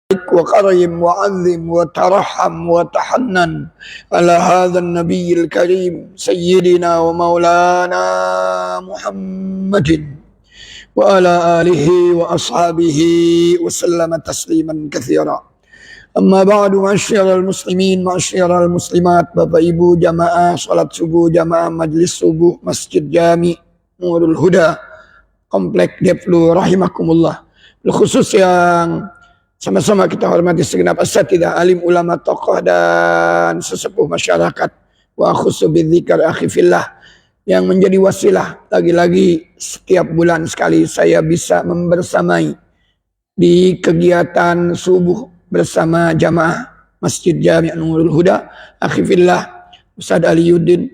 وكرم وعظم وترحم وتحنن على هذا النبي الكريم سيدنا ومولانا محمد وعلى آله وأصحابه وسلم تسليما كثيرا. أما بعد معاشر المسلمين معاشر المسlimat, Bapak Ibu jamaah salat subuh jamaah majlis subuh Masjid Jami Nurul Huda Komplek Deplu rahimakumullah. Khusus yang sama-sama kita hormati segenap asatidzah, alim ulama, tokoh dan sesepuh masyarakat, wa khusus bidzikr akhi fillah, yang menjadi wasilah lagi-lagi setiap bulan sekali saya bisa membersamai di kegiatan subuh bersama jamaah Masjid Jami Nurul Huda akhi fillah Ustaz Aliyuddin.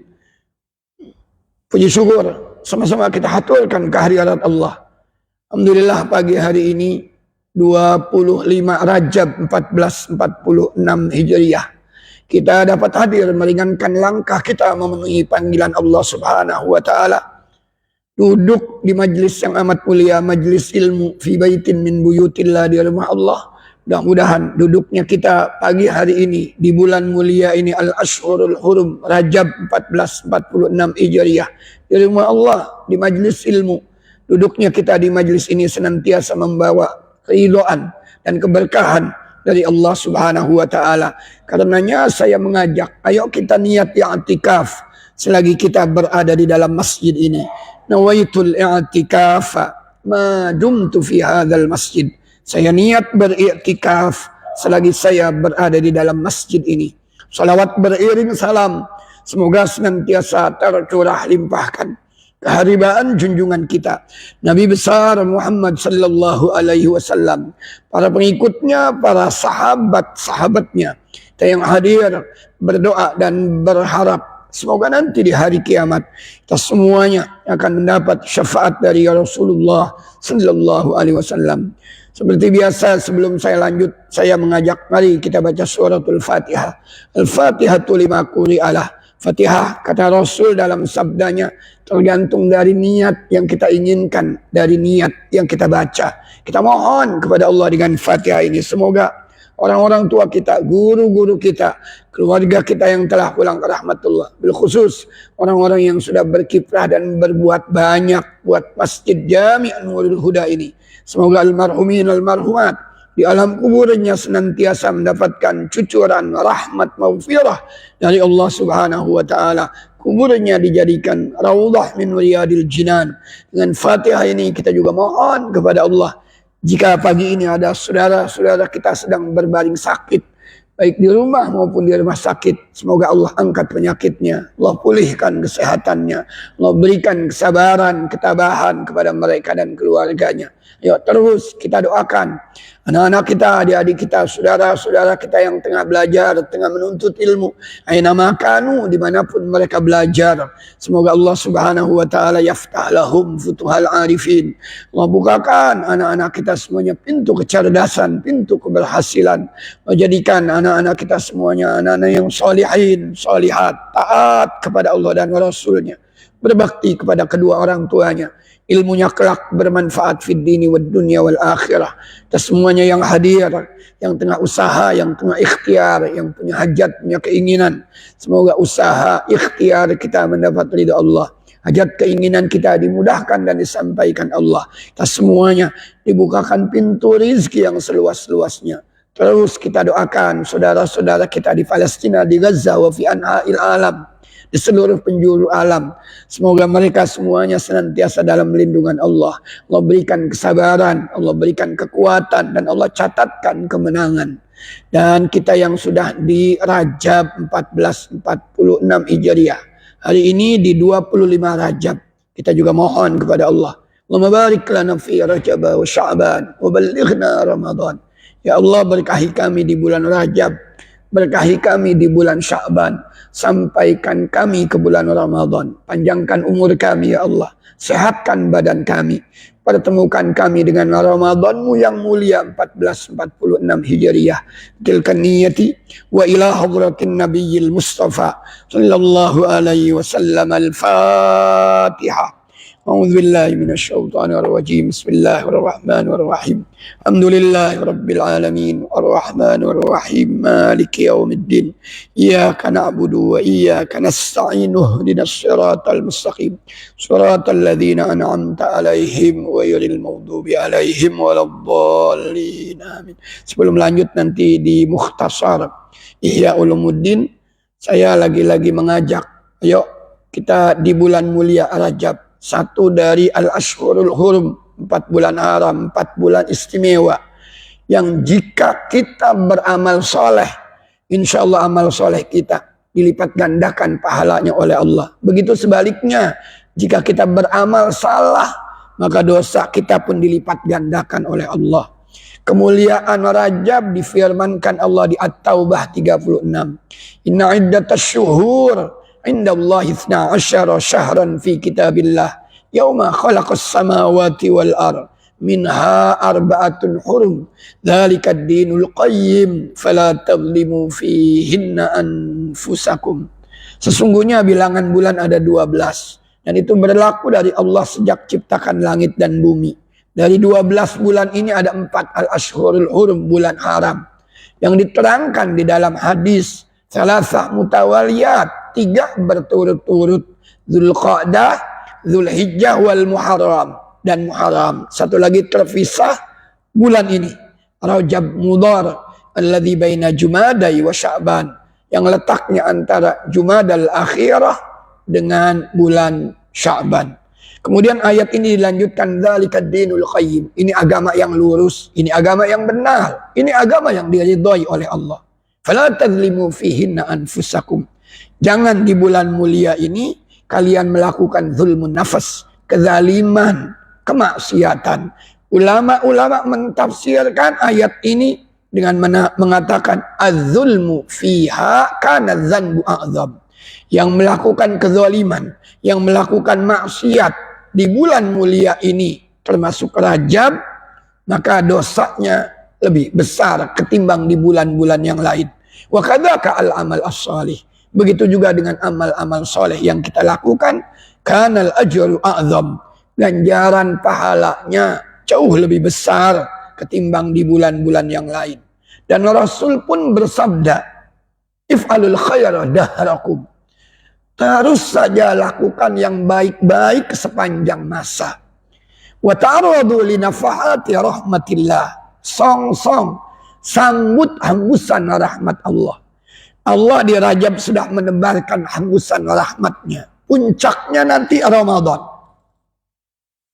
Puji syukur sama-sama kita haturkan kehadirat Allah. Alhamdulillah pagi hari ini 25 Rajab 1446 Hijriah kita dapat hadir meringankan langkah kita memenuhi panggilan Allah Subhanahu wa taala, duduk di majlis yang amat mulia, majlis ilmu fi baitin min buyutillah, di rumah Allah. Mudah-mudahan duduknya kita pagi hari ini di bulan mulia ini Al-Ashhurul Hurum Rajab 1446 Hijriah di rumah Allah, di majlis ilmu, duduknya kita di majlis ini senantiasa membawa keridhaan dan keberkahan dari Allah Subhanahu wa taala. Karenanya saya mengajak, ayo kita niat i'tikaf selagi kita berada di dalam masjid ini. Nawaitul i'tikaf ma dumtu fi hadzal masjid. Saya niat beriktikaf selagi saya berada di dalam masjid ini. Salawat beriring salam semoga senantiasa tercurah limpahkan keharibaan junjungan kita Nabi besar Muhammad sallallahu alaihi wasallam, para pengikutnya, para sahabat-sahabatnya, kita yang hadir berdoa dan berharap semoga nanti di hari kiamat kita semuanya akan mendapat syafaat dari Rasulullah sallallahu alaihi wasallam. Seperti biasa sebelum saya lanjut, saya mengajak mari kita baca suratul Fatihah. Al-Fatihatu lima quri'alah. Fatihah kata Rasul dalam sabdanya tergantung dari niat yang kita inginkan, dari niat yang kita baca. Kita mohon kepada Allah dengan Fatihah ini semoga orang-orang tua kita, guru-guru kita, keluarga kita yang telah pulang ke rahmatullah, bil khusus orang-orang yang sudah berkiprah dan berbuat banyak buat Masjid Jami Nurul Huda ini, semoga almarhumin almarhumat di alam kuburnya senantiasa mendapatkan cucuran rahmat maghfirah dari Allah Subhanahu wa taala. Kuburnya dijadikan raudhah min riyadil jinan. Dengan Fatihah ini kita juga mohon kepada Allah, jika pagi ini ada saudara-saudara kita sedang berbaring sakit, baik di rumah maupun di rumah sakit, semoga Allah angkat penyakitnya, Allah pulihkan kesehatannya, Allah berikan kesabaran, ketabahan kepada mereka dan keluarganya. Ayo terus kita doakan anak-anak kita, adik-adik kita, saudara-saudara kita yang tengah belajar, tengah menuntut ilmu, aina makanu, dimanapun mereka belajar, semoga Allah Subhanahu wa taala yaftah lahum futuhal arifin. Allah bukakan anak-anak kita semuanya pintu kecerdasan, pintu keberhasilan. Menjadikan anak-anak kita semuanya anak-anak yang solihin, solihat, taat kepada Allah dan Rasulnya, berbakti kepada kedua orang tuanya, ilmunya kelak bermanfaat fid dini wad dunya wal akhirah. Kita semuanya yang hadir, yang tengah usaha, yang tengah ikhtiar, yang punya hajat, punya keinginan, semoga usaha ikhtiar kita mendapat ridha Allah. Hajat keinginan kita dimudahkan dan disampaikan Allah. Kita semuanya dibukakan pintu rizki yang seluas-luasnya. Terus kita doakan saudara-saudara kita di Palestina, di Gaza, wa fi anha'il alam, di seluruh penjuru alam. Semoga mereka semuanya senantiasa dalam lindungan Allah. Allah berikan kesabaran, Allah berikan kekuatan, dan Allah catatkan kemenangan. Dan kita yang sudah di Rajab 1446 Hijriah, hari ini di 25 Rajab, kita juga mohon kepada Allah, Allahumma barik lana fi Rajab wa Sya'ban wa ballighna Ramadan. Ya Allah, berkahi kami di bulan Rajab, berkahi kami di bulan Sya'ban, sampaikan kami ke bulan Ramadan. Panjangkan umur kami ya Allah, sehatkan badan kami, pertemukan kami dengan Ramadan-Mu yang mulia 1446 Hijriah. Tilkan niyati wa ila hadratin nabiyil Mustafa sallallahu alaihi wasallam. Al-Fatihah. أعوذ بالله من الشيطان الرجيم بسم الله الرحمن الرحيم الحمد لله رب العالمين الرحمن الرحيم مالك يوم الدين إياك نعبد وإياك نستعين اهدنا الصراط المستقيم صراط الذين أنعمت عليهم غير المغضوب عليهم ولا الضالين آمين. Sebelum lanjut nanti di Mukhtasar Ihya Ulumuddin, saya lagi-lagi mengajak, ayo kita di bulan mulia Rajab, satu dari Al-Ashhurul Hurum, 4 bulan haram, 4 bulan istimewa, yang jika kita beramal soleh, insya Allah amal soleh kita dilipat gandakan pahalanya oleh Allah. Begitu sebaliknya, jika kita beramal salah, maka dosa kita pun dilipat gandakan oleh Allah. Kemuliaan Rajab difirmankan Allah di At-Taubah 36. Inna iddatas syuhur indallahi 12 syahran fi kitabillah yauma khalaqas samawati wal ard minha arba'atun hurum dzalikad dinul qayyim fala tadhlimu fihinna anfusakum. Sesungguhnya bilangan bulan ada 12 dan itu berlaku dari Allah sejak ciptakan langit dan bumi. Dari 12 bulan ini ada 4 al-ashhurul hurum, bulan haram, yang diterangkan di dalam hadis salasah mutawaliyat, 3 berturut-turut, Dzulqa'dah, Dzulhijjah wal Muharram, dan Muharram. Satu lagi terpisah bulan ini, Rajab Mudhar alladzi baina Jumadai wa Sya'ban, yang letaknya antara Jumadal Akhirah dengan bulan Sya'ban. Kemudian ayat ini dilanjutkan, dzalikad dinul qayyim, ini agama yang lurus, ini agama yang benar, ini agama yang diridhai oleh Allah. Fala tadzlimu fihinna anfusakum. Jangan di bulan mulia ini kalian melakukan zulmun nafas, kezaliman, kemaksiatan. Ulama-ulama mentafsirkan ayat ini dengan mengatakan az-zulmu fiha kana dzanbu a'dzam. Yang melakukan kezaliman, yang melakukan maksiat di bulan mulia ini termasuk Rajab, maka dosanya lebih besar ketimbang di bulan-bulan yang lain. Wa kadzaka al-amal as-salih. Begitu juga dengan amal-amal soleh yang kita lakukan, kanal ajru a'zam. Ganjaran pahalanya jauh lebih besar ketimbang di bulan-bulan yang lain. Dan Rasul pun bersabda, if'alul khaira dahrakum. Terus saja lakukan yang baik-baik sepanjang masa. Wa ta'aradu li nafahati rahmatillah. Song-song sambut hembusan rahmat Allah. Allah di Rajab sudah menebarkan hembusan rahmatnya. Puncaknya nanti Ramadan.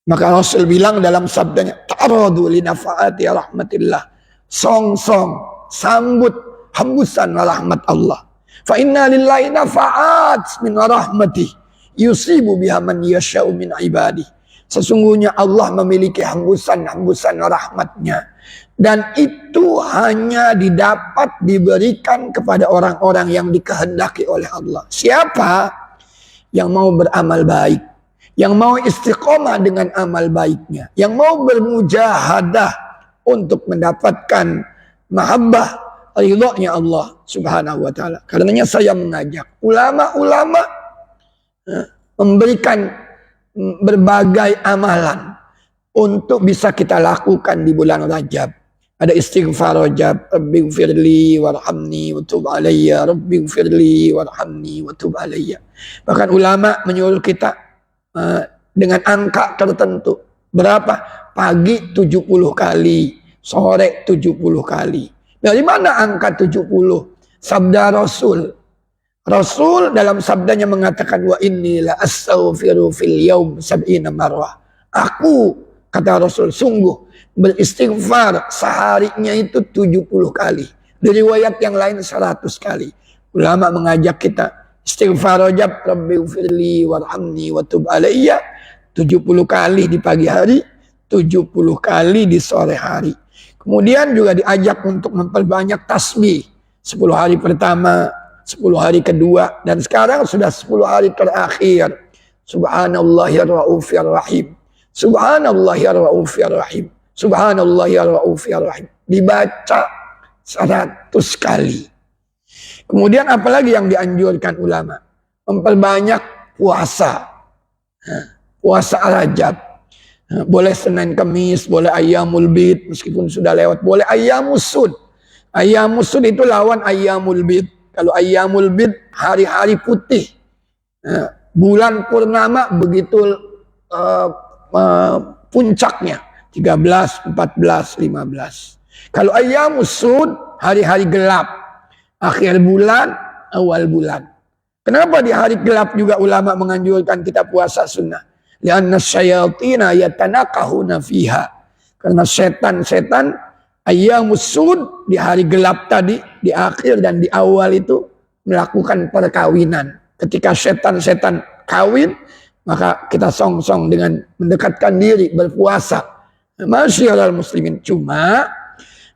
Maka Rasul bilang dalam sabdanya, ta'aradu li nafahati rahmatillah. Song-song sambut hembusan rahmat Allah. Fa inna lillahi nafa'at min rahmatih yusibu biha man yasha'u min ibadih. Sesungguhnya Allah memiliki hembusan-hembusan rahmatnya, dan itu hanya diberikan kepada orang-orang yang dikehendaki oleh Allah. Siapa yang mau beramal baik, yang mau istiqomah dengan amal baiknya, yang mau bermujahadah untuk mendapatkan mahabbah ridhonya Allah subhanahu wa ta'ala. Karenanya saya mengajak ulama-ulama memberikan berbagai amalan untuk bisa kita lakukan di bulan Rajab. Ada istighfar Rajab, Rabbighfirli warhamni wa tub alayya, Rabbighfirli warhamni wa tub alayya. Bahkan ulama menyuruh kita dengan angka tertentu. Berapa? Pagi 70 kali, sore 70 kali. Dari mana angka 70? Sabda Rasul. Rasul dalam sabdanya mengatakan, wa inni la astaghfiru fil yaum sab'ina marrah. Aku, kata Rasul, sungguh beristighfar seharinya itu 70 kali. Di riwayat yang lain 100 kali. Ulama mengajak kita istighfar Rajab, Rabbighfirli warhamni wa tub alayya, 70 kali di pagi hari, 70 kali di sore hari. Kemudian juga diajak untuk memperbanyak tasbih. 10 hari pertama, 10 hari kedua, dan sekarang sudah 10 hari terakhir. Subhanallah ya Rauf ya Rahim. Subhanallah ya Rauf ya Rahim. Subhanallah ya Rauf ya Rahim. Dibaca 100 kali. Kemudian apalagi yang dianjurkan ulama? Memperbanyak puasa. puasa Rajab. Boleh Senin Kamis, boleh Ayyamul Bid meskipun sudah lewat, boleh Ayyamus Sud. Ayyamus Sud itu lawan Ayyamul Bid. Kalau Ayyamul Bid hari-hari putih. Bulan purnama begitu puncaknya 13, 14, 15. Kalau Ayyamus Sud hari-hari gelap, akhir bulan, awal bulan. Kenapa di hari gelap juga ulama menganjurkan kita puasa sunnah? Lianna syayatina yatanakahuna fiha. Karena setan-setan Ayyamus Sud di hari gelap tadi, di akhir dan di awal itu melakukan perkawinan. Ketika setan-setan kawin, maka kita song-song dengan mendekatkan diri berpuasa. Masyaallah muslimin. Cuma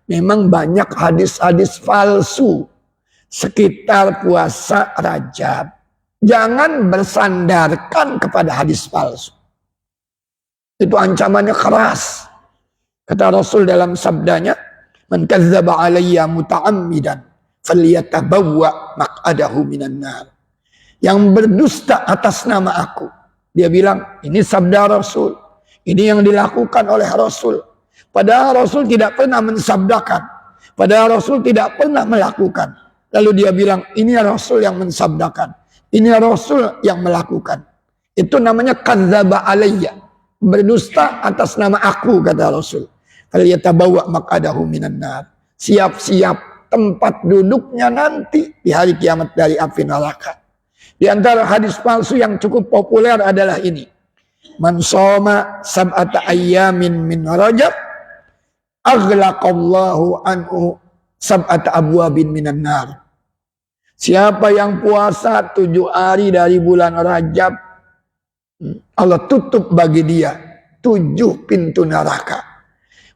memang banyak hadis-hadis palsu sekitar puasa Rajab. Jangan bersandarkan kepada hadis palsu. Itu ancamannya keras. Kata Rasul dalam sabdanya, "Man kadzdzaba alayya muta'ammidan falyatabawwa maq'adahu minan nar." Yang berdusta atas nama aku. Dia bilang, ini sabda Rasul. Ini yang dilakukan oleh Rasul. Padahal Rasul tidak pernah mensabdakan. Padahal Rasul tidak pernah melakukan. Lalu dia bilang, ini Rasul yang mensabdakan. Ini Rasul yang melakukan. Itu namanya kadzdzaba alayya. Berdusta atas nama aku, kata Rasul. Falyatabawwa maq'adahu minan nar. Siap-siap tempat duduknya nanti di hari kiamat dari api neraka. Di antara hadis palsu yang cukup populer adalah ini. Man shoma sab'ata ayyamin min Rajab aghlaqallahu anhu sab'ata abwabin minan nar. Siapa yang puasa 7 hari dari bulan Rajab, Allah tutup bagi dia 7 pintu neraka.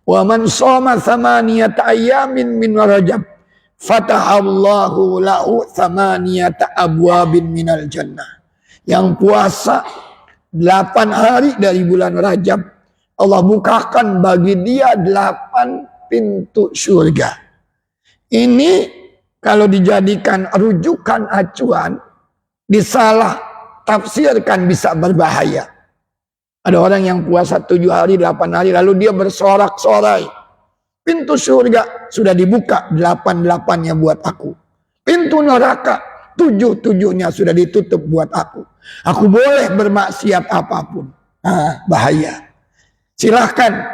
Wa man shoma thamaniyata ayyamin min Rajab fatahallahu lahu thamaniyata abwabin minal jannah. Yang puasa 8 hari dari bulan Rajab, Allah bukakan bagi dia 8 pintu surga. Ini kalau dijadikan rujukan acuan, disalah tafsirkan bisa berbahaya. Ada orang yang puasa 7 hari, 8 hari, lalu dia bersorak-sorai. Pintu surga sudah dibuka 8-8-nya buat aku. Pintu neraka 7-7-nya sudah ditutup buat aku. Aku boleh bermaksiat apapun. Bahaya. Silahkan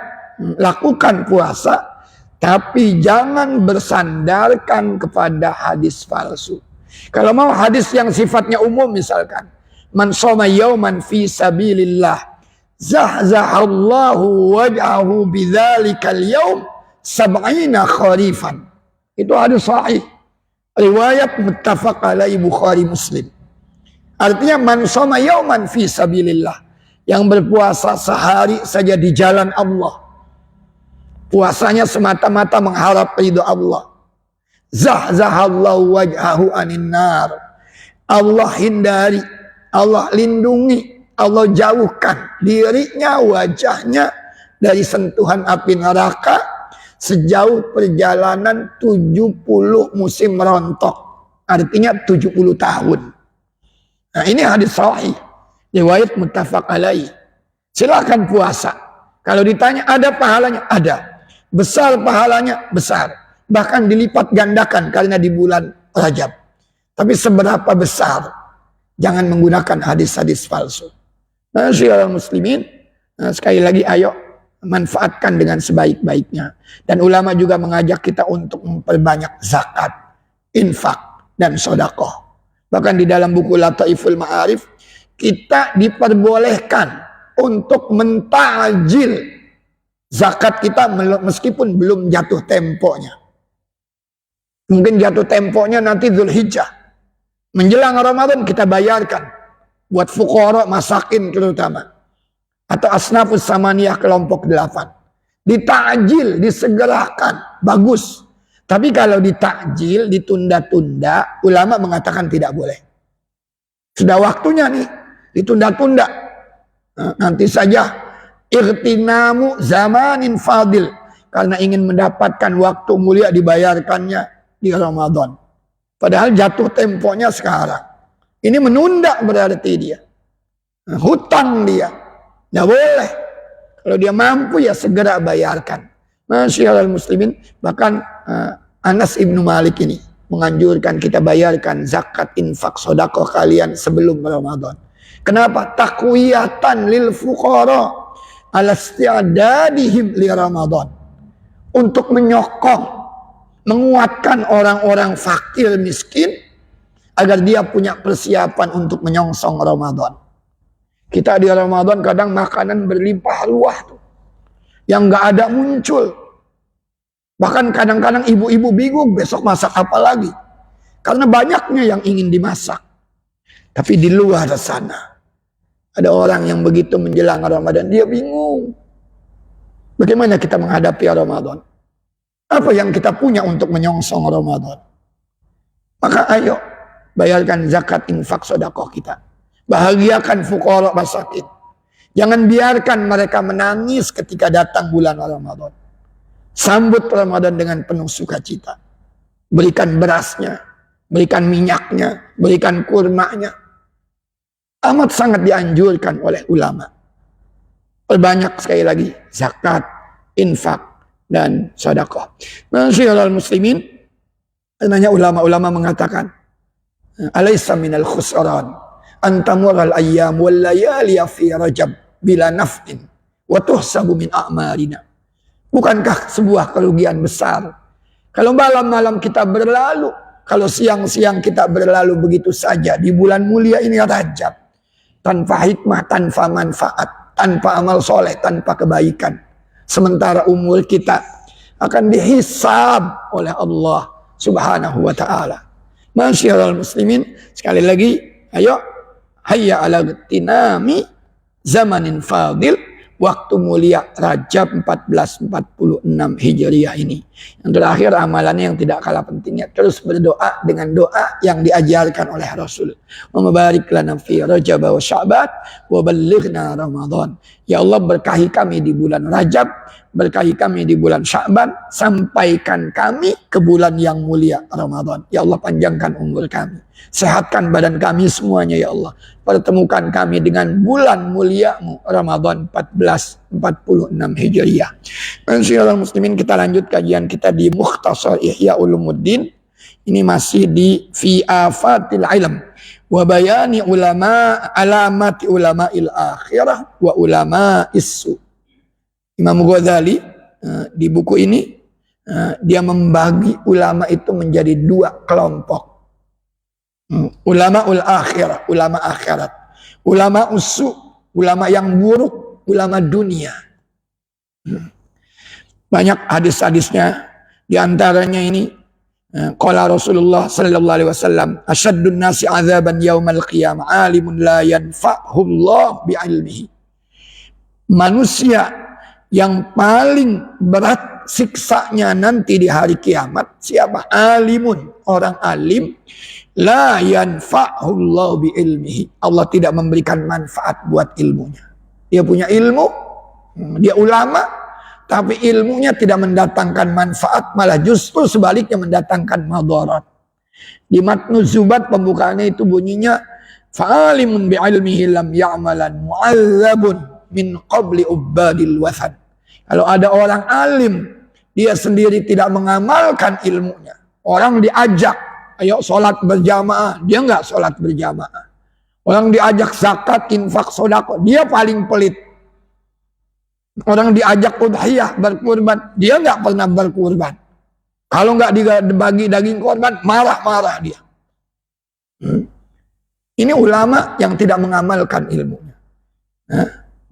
lakukan puasa, tapi jangan bersandarkan kepada hadis palsu. Kalau mau hadis yang sifatnya umum misalkan, man shoma yauman fi sabilillah zahzahallahu wajhahu bidzalikal yaum sab'ina kharifan. Itu hadis sahih. Riwayat muttafaq alaihi Bukhari Muslim. Artinya man shoma yauman fi sabilillah, yang berpuasa sehari saja di jalan Allah. Puasanya semata-mata mengharap ridho Allah. Zahzahallahu wajhahu anin nar. Allah hindari, Allah lindungi, Allah jauhkan dirinya, wajahnya dari sentuhan api neraka sejauh perjalanan 70 musim rontok. Artinya 70 tahun. Nah, ini hadis sahih. Riwayat muttafaq alaih. Silakan puasa. Kalau ditanya ada pahalanya? Ada. Besar pahalanya? Besar. Bahkan dilipat gandakan karena di bulan Rajab. Tapi seberapa besar? Jangan menggunakan hadis-hadis palsu. Masyaallah muslimin, sekali lagi ayo manfaatkan dengan sebaik-baiknya. Dan ulama juga mengajak kita untuk memperbanyak zakat, infak, dan sedekah. Bahkan di dalam buku Lataiful Ma'arif, kita diperbolehkan untuk mentajil zakat kita meskipun belum jatuh temponya. Mungkin jatuh temponya nanti Dzulhijjah. Menjelang Ramadan kita bayarkan. Buat fuqara, masakin terutama. Atau asnafus samaniyah kelompok 8. Ditakjil, disegerakan. Bagus. Tapi kalau ditakjil, ditunda-tunda, ulama mengatakan tidak boleh. Sudah waktunya nih, ditunda-tunda. Nanti saja. Irtinamu zamanin fadil. Karena ingin mendapatkan waktu mulia dibayarkannya di Ramadan. Padahal jatuh temponya sekarang. Ini menunda berarti dia. Hutang dia. Nggak boleh. Kalau dia mampu ya segera bayarkan. Masyiral muslimin, bahkan Anas ibnu Malik ini menganjurkan kita bayarkan zakat, infak, sedekah kalian sebelum Ramadan. Kenapa? Taqwiyatan lil fuqara ala isti'dadihim li Ramadan. Untuk menyokong, menguatkan orang-orang fakir miskin agar dia punya persiapan untuk menyongsong Ramadan. Kita di Ramadan kadang makanan berlimpah ruah tuh, yang nggak ada muncul. Bahkan kadang-kadang ibu-ibu bingung besok masak apa lagi. Karena banyaknya yang ingin dimasak. Tapi di luar sana, ada orang yang begitu menjelang Ramadan, dia bingung. Bagaimana kita menghadapi Ramadan? Apa yang kita punya untuk menyongsong Ramadan? Maka ayo, bayarkan zakat, infak, sedekah kita. Bahagiakan fuqara masakin. Jangan biarkan mereka menangis ketika datang bulan Ramadan. Sambut Ramadan dengan penuh sukacita. Berikan berasnya, berikan minyaknya, berikan kurmanya. Amat sangat dianjurkan oleh ulama. Perbanyak sekali lagi zakat, infak, dan sedekah. Masyiral muslimin, namanya ulama-ulama mengatakan, alaysa minal khusran antamural ayyam wal layali fi rajab bila naf'in wa tuhsabu min a'malina. Bukankah sebuah kerugian besar kalau malam-malam kita berlalu, kalau siang-siang kita berlalu begitu saja di bulan mulia ini Rajab, tanpa hikmah, tanpa manfaat, tanpa amal soleh, tanpa kebaikan. Sementara umur kita akan dihisab oleh Allah Subhanahu wa ta'ala. Masyiral muslimin, sekali lagi, ayo, hayya ala tinami zamanin fadil, waktu mulia Rajab 1446 Hijriah ini. Yang terakhir amalannya yang tidak kalah pentingnya, terus berdoa dengan doa yang diajarkan oleh Rasul. Wa barik lana fi Rajab wa Sya'ban wa ballighna Ramadan. Ya Allah, berkahi kami di bulan Rajab, berkahi kami di bulan Sya'ban, sampaikan kami ke bulan yang mulia Ramadan. Ya Allah, panjangkan umur kami, sehatkan badan kami semuanya ya Allah. Pertemukan kami dengan bulan mulia-Mu Ramadan 1446 Hijriah. Masyiral muslimin, kita lanjut kajian kita di Mukhtasar Ihya Ulumuddin. Ini masih di Fi Afatil Ilm wa Bayani Ulama Alamati Ulama'il Akhirah wa Ulama Issu. Imam Ghazali di buku ini dia membagi ulama itu menjadi dua kelompok. Ulama ul akhirah, ulama akhirat. Ulama usu, ulama yang buruk, ulama dunia. Banyak hadis-hadisnya, di antaranya ini qala Rasulullah sallallahu alaihi wasallam, asyaddun nasi azaban yaumal qiyamah alimun la yanfa'hullah bi'ilmihi. Manusia yang paling berat siksanya nanti di hari kiamat siapa? Alimun, orang alim, la yanfa'hullahu bi'ilmihi. Allah tidak memberikan manfaat buat ilmunya. Dia punya ilmu, dia ulama, tapi ilmunya tidak mendatangkan manfaat, malah justru sebaliknya mendatangkan madarat. Di Matnuz Zubat pembukaannya itu bunyinya, fa'alimun bi'ilmihi lam ya'malan mu'azzabun min qabli ubadil wathan. Kalau ada orang alim, dia sendiri tidak mengamalkan ilmunya. Orang diajak, ayo sholat berjamaah, dia nggak sholat berjamaah. Orang diajak zakat, infak, sedekah, dia paling pelit. Orang diajak udhiyah, berkurban, dia nggak pernah berkurban. Kalau nggak dibagi daging korban, marah-marah dia. Ini ulama yang tidak mengamalkan ilmunya.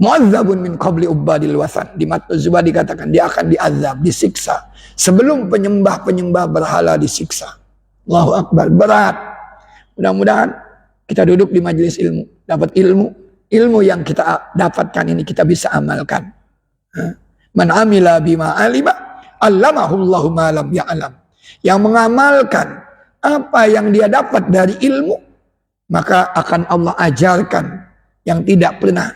Mu'adzabun min qabli ubadil wathan. Di Matnuz Zubat dikatakan dia akan diazab, disiksa sebelum penyembah-penyembah berhala disiksa. Allahu Akbar, berat. Mudah-mudahan kita duduk di majelis ilmu, dapat ilmu yang kita dapatkan ini kita bisa amalkan. Man amila bima alima allamahullahu ma lam ya'lam. Yang mengamalkan apa yang dia dapat dari ilmu, maka akan Allah ajarkan yang tidak pernah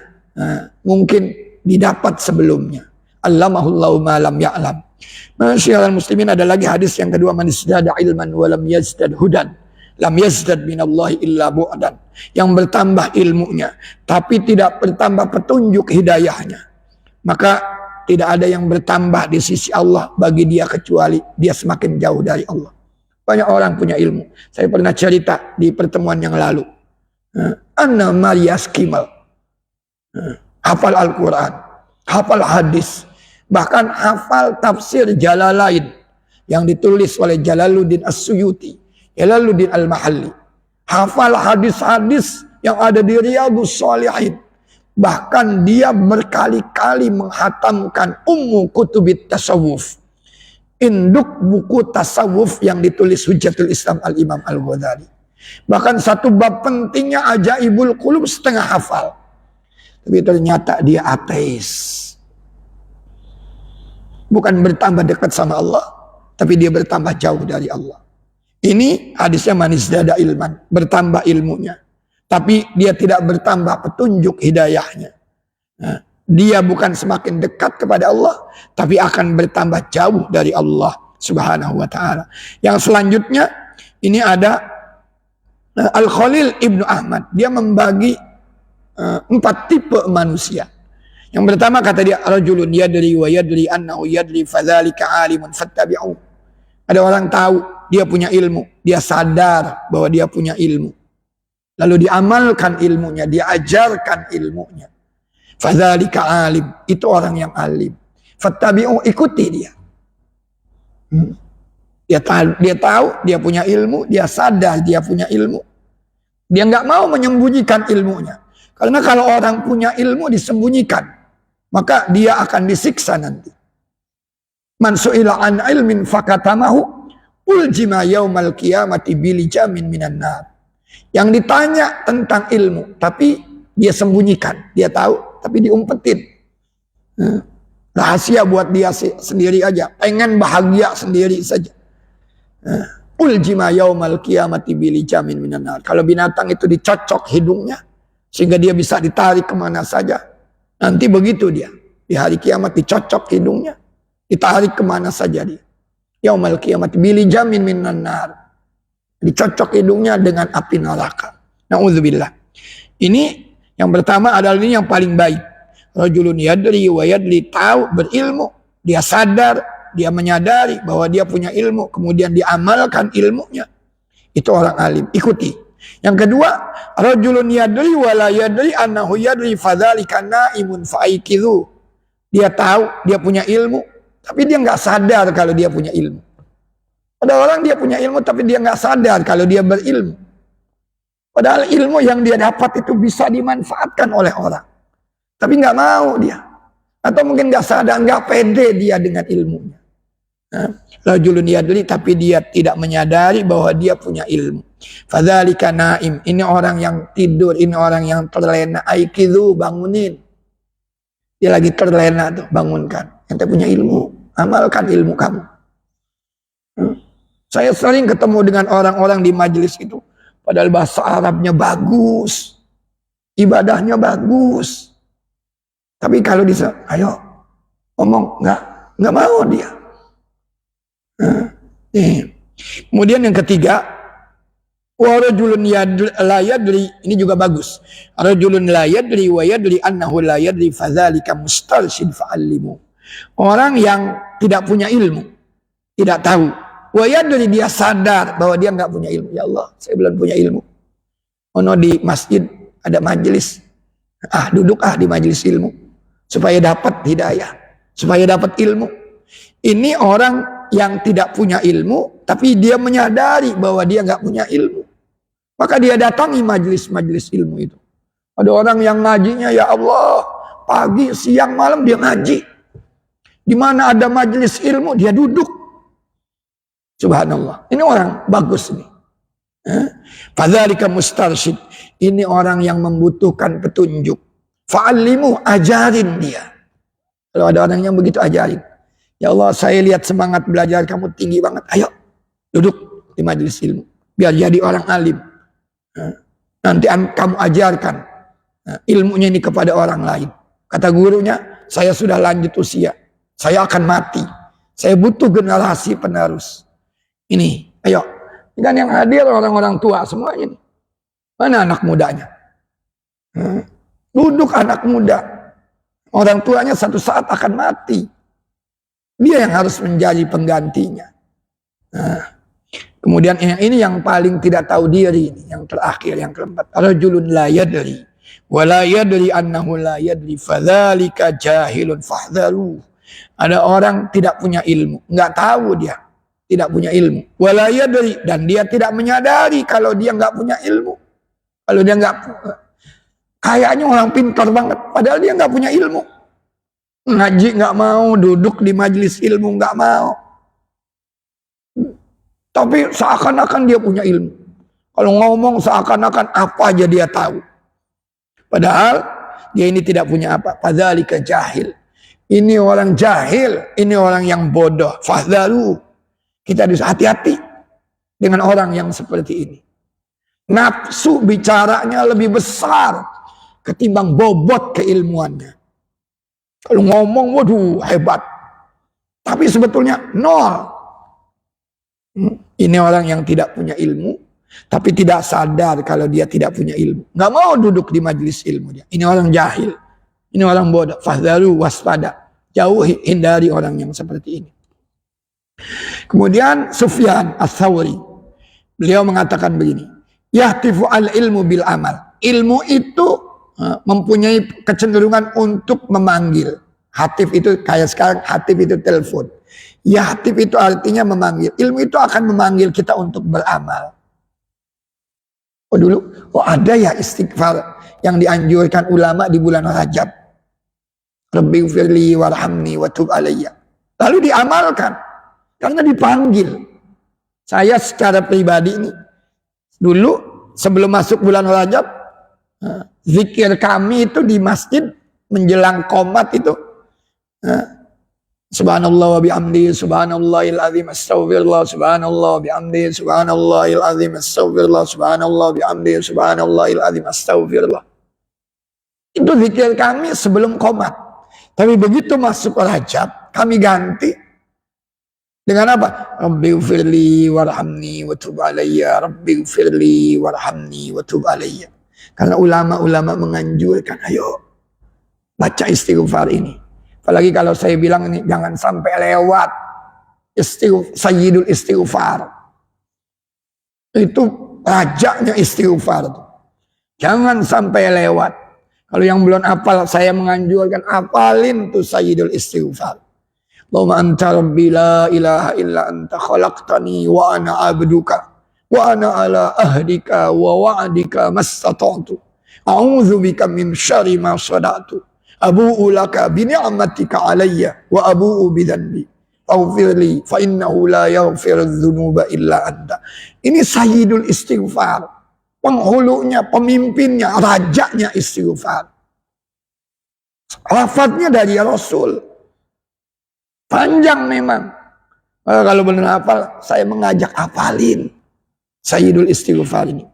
mungkin didapat sebelumnya. Allamahullahu ma lam ya'lam. Masyiral muslimin, ada lagi hadis yang kedua, man izdada ilman wa lam yazdad hudan lam yazdad minallahi illa bu'dan. yang bertambah ilmunya, tapi tidak bertambah petunjuk hidayahnya, maka tidak ada yang bertambah di sisi Allah bagi dia kecuali dia semakin jauh dari Allah. Banyak orang punya ilmu. Saya pernah cerita di pertemuan yang lalu. Anna Marias Kimal. Hafal Al-Quran, hafal hadis, bahkan hafal tafsir Jalalain yang ditulis oleh Jalaluddin As-Suyuti, Jalaluddin Al-Mahalli. Hafal hadis-hadis yang ada di Riyadhus Shalihin. Bahkan dia berkali-kali menghatamkan Ummu Kutubit Tasawuf, induk buku tasawuf yang ditulis Hujjatul Islam Al-Imam Al-Ghazali. Bahkan satu bab pentingnya Ajaibul Qulub setengah hafal. Tapi ternyata dia ateis. Bukan bertambah dekat sama Allah, tapi dia bertambah jauh dari Allah. Ini hadisnya manis dada ilman, bertambah ilmunya. Tapi dia tidak bertambah petunjuk hidayahnya. Nah, dia bukan semakin dekat kepada Allah, tapi akan bertambah jauh dari Allah Subhanahu wa ta'ala. Yang selanjutnya, ini ada Al-Khalil Ibnu Ahmad. Dia membagi 4 tipe manusia. Yang pertama kata dia, rajulun yadri wa yadri annahu yadri fadzalika alimun fattabi'u. Ada orang tahu dia punya ilmu, dia sadar bahwa dia punya ilmu, lalu diamalkan ilmunya, diajarkan ilmunya. Fadzalika alim, itu orang yang alim. Fattabi'u, ikuti dia. Dia tahu dia punya ilmu, dia sadar dia punya ilmu. Dia nggak mau menyembunyikan ilmunya. Karena kalau orang punya ilmu disembunyikan, maka dia akan disiksa nanti. Man su'ila an ilmin fakatamahu uljima yaumal qiyamati bilijamin minan nar. Yang ditanya tentang ilmu, tapi dia sembunyikan. Dia tahu, tapi diumpetin. Rahasia buat dia sendiri aja. Pengen bahagia sendiri saja. Uljima yaumal qiyamati bilijamin minan nar. Kalau binatang itu dicocok hidungnya, sehingga dia bisa ditarik kemana saja. Nanti begitu dia. Di hari kiamat dicocok hidungnya, ditarik kemana saja dia. Yaumal qiyamati bilijamin minan nar. Dicocok hidungnya dengan api neraka. Na'udzubillah. Ini yang pertama adalah ini yang paling baik. Rajulun yadri wa yadri, tahu, berilmu. Dia sadar, dia menyadari bahwa dia punya ilmu. Kemudian diamalkan ilmunya. Itu orang alim. Ikuti. Yang kedua, rajulun yadri wa la yadri annahu yadri fadzalika naimun fa'aikizu. Dia tahu, dia punya ilmu, tapi dia nggak sadar kalau dia punya ilmu. Ada orang dia punya ilmu tapi dia nggak sadar kalau dia berilmu. Padahal ilmu yang dia dapat itu bisa dimanfaatkan oleh orang. Tapi nggak mau dia. Atau mungkin nggak sadar, nggak pede dia dengan ilmunya. Rajulun yadri, tapi dia tidak menyadari bahwa dia punya ilmu. Fadzalika naim, ini orang yang tidur, ini orang yang terlena. Aikizu, bangunin. Dia lagi terlena tuh, bangunkan. Ente punya ilmu, amalkan ilmu kamu. Saya sering ketemu dengan orang-orang di majelis itu, padahal bahasa Arabnya bagus, ibadahnya bagus. Tapi kalau bisa, ayo ngomong, nggak mau dia. Kemudian yang ketiga, warajulun la yadri, ini juga bagus. Rajulun la yadri wa yadri annahu la yadri fadzalika mustarsyid fa'allimu. Orang yang tidak punya ilmu, tidak tahu. Wa yadri, dia sadar bahwa dia nggak punya ilmu. Ya Allah, saya belum punya ilmu. Ono di masjid ada majelis. Duduk di majelis ilmu supaya dapat hidayah, supaya dapat ilmu. Ini orang yang tidak punya ilmu, tapi dia menyadari bahwa dia nggak punya ilmu. Maka dia datangi majelis-majelis ilmu itu. Ada orang yang ngajinya, ya Allah, pagi, siang, malam dia ngaji. Di mana ada majelis ilmu, dia duduk. Subhanallah. Ini orang bagus nih. Fadzalika mustarsyid. Ini orang yang membutuhkan petunjuk. Fa'allimu, ajarin dia. Kalau ada orang yang begitu, ajarin. Ya Allah, saya lihat semangat belajar kamu tinggi banget. Ayo, duduk di majelis ilmu. Biar jadi orang alim. Nanti kamu ajarkan ilmunya ini kepada orang lain. Kata gurunya, saya sudah lanjut usia. Saya akan mati. Saya butuh generasi penerus. Ini, ayo. Dan yang hadir orang-orang tua semuanya. Mana anak mudanya? Duduk anak muda. Orang tuanya satu saat akan mati. Dia yang harus menjadi penggantinya. Kemudian ini yang paling tidak tahu diri, yang terakhir, yang keempat. Rajulun la yadri wa la yadri annahu la yadri fadzalika jahilun fahdharu. Ada orang tidak punya ilmu, nggak tahu dia tidak punya ilmu. Wa la yadri, dan dia tidak menyadari kalau dia nggak punya ilmu. Kalau dia nggak, kayaknya orang pintar banget, padahal dia nggak punya ilmu. Ngaji nggak mau, duduk di majelis ilmu nggak mau. Tapi seakan-akan dia punya ilmu. Kalau ngomong seakan-akan apa aja dia tahu. Padahal dia ini tidak punya apa. Fadzalika jahil. Ini orang jahil, ini orang yang bodoh. Fahdharu. Kita harus hati-hati dengan orang yang seperti ini. Nafsu bicaranya lebih besar ketimbang bobot keilmuannya. Kalau ngomong, waduh hebat. Tapi sebetulnya nol. Ini orang yang tidak punya ilmu, tapi tidak sadar kalau dia tidak punya ilmu. Nggak mau duduk di majelis ilmu dia. Ini orang jahil. Ini orang bodoh. Fahdharu, waspada. Jauhi, hindari orang yang seperti ini. Kemudian Sufyan Ats-Tsauri, beliau mengatakan begini. Yahtifu al-ilmu bil amal. Ilmu itu mempunyai kecenderungan untuk memanggil. Hatif itu kayak sekarang, hatif itu telepon. Yahtif itu artinya memanggil. Ilmu itu akan memanggil kita untuk beramal. Oh ada ya istighfar yang dianjurkan ulama di bulan Rajab. Rabbighfirli warhamni wa tub alayya. Lalu diamalkan karena dipanggil. Saya secara pribadi ini dulu sebelum masuk bulan Rajab, zikir kami itu di masjid menjelang qomat itu. Subhanallah wa bihamdihi subhanallahil azim astaghfirullah subhanallah bihamdihi subhanallahil azim astaghfirullah subhanallah bihamdihi subhanallahil azim astaghfirullah. Itu zikir kami sebelum qomat. Tapi begitu masuk Rajab, kami ganti dengan apa? Rabbighfirli warhamni wa tub alayya, Rabbighfirli warhamni wa tub alayya. Karena ulama-ulama menganjurkan, ayo baca istighfar ini. Apalagi kalau saya bilang ini jangan sampai lewat sayyidul istighfar. Itu rajanya istighfar. Jangan sampai lewat. Kalau yang belum hafal, saya menganjurkan hafalin tuh sayyidul istighfar. Allahumma anta rabbi la ilaha illa anta khalaqtani wa ana abduka wa ana ala ahdika wa wa'dika mastata'tu. A'udzu bika min syarri ma sada'tu. Abu'u laka bini'amatika alayya wa abu'u bidhanbi. Faghfirli fa innahu la yaghfirudz dzunuba illa anta. Ini sayyidul istighfar. Penghulunya, pemimpinnya, rajanya istighfar. Lafadznya dari Rasul. Panjang memang. Kalau benar hafal, saya mengajak hafalin sayyidul istighfar ini.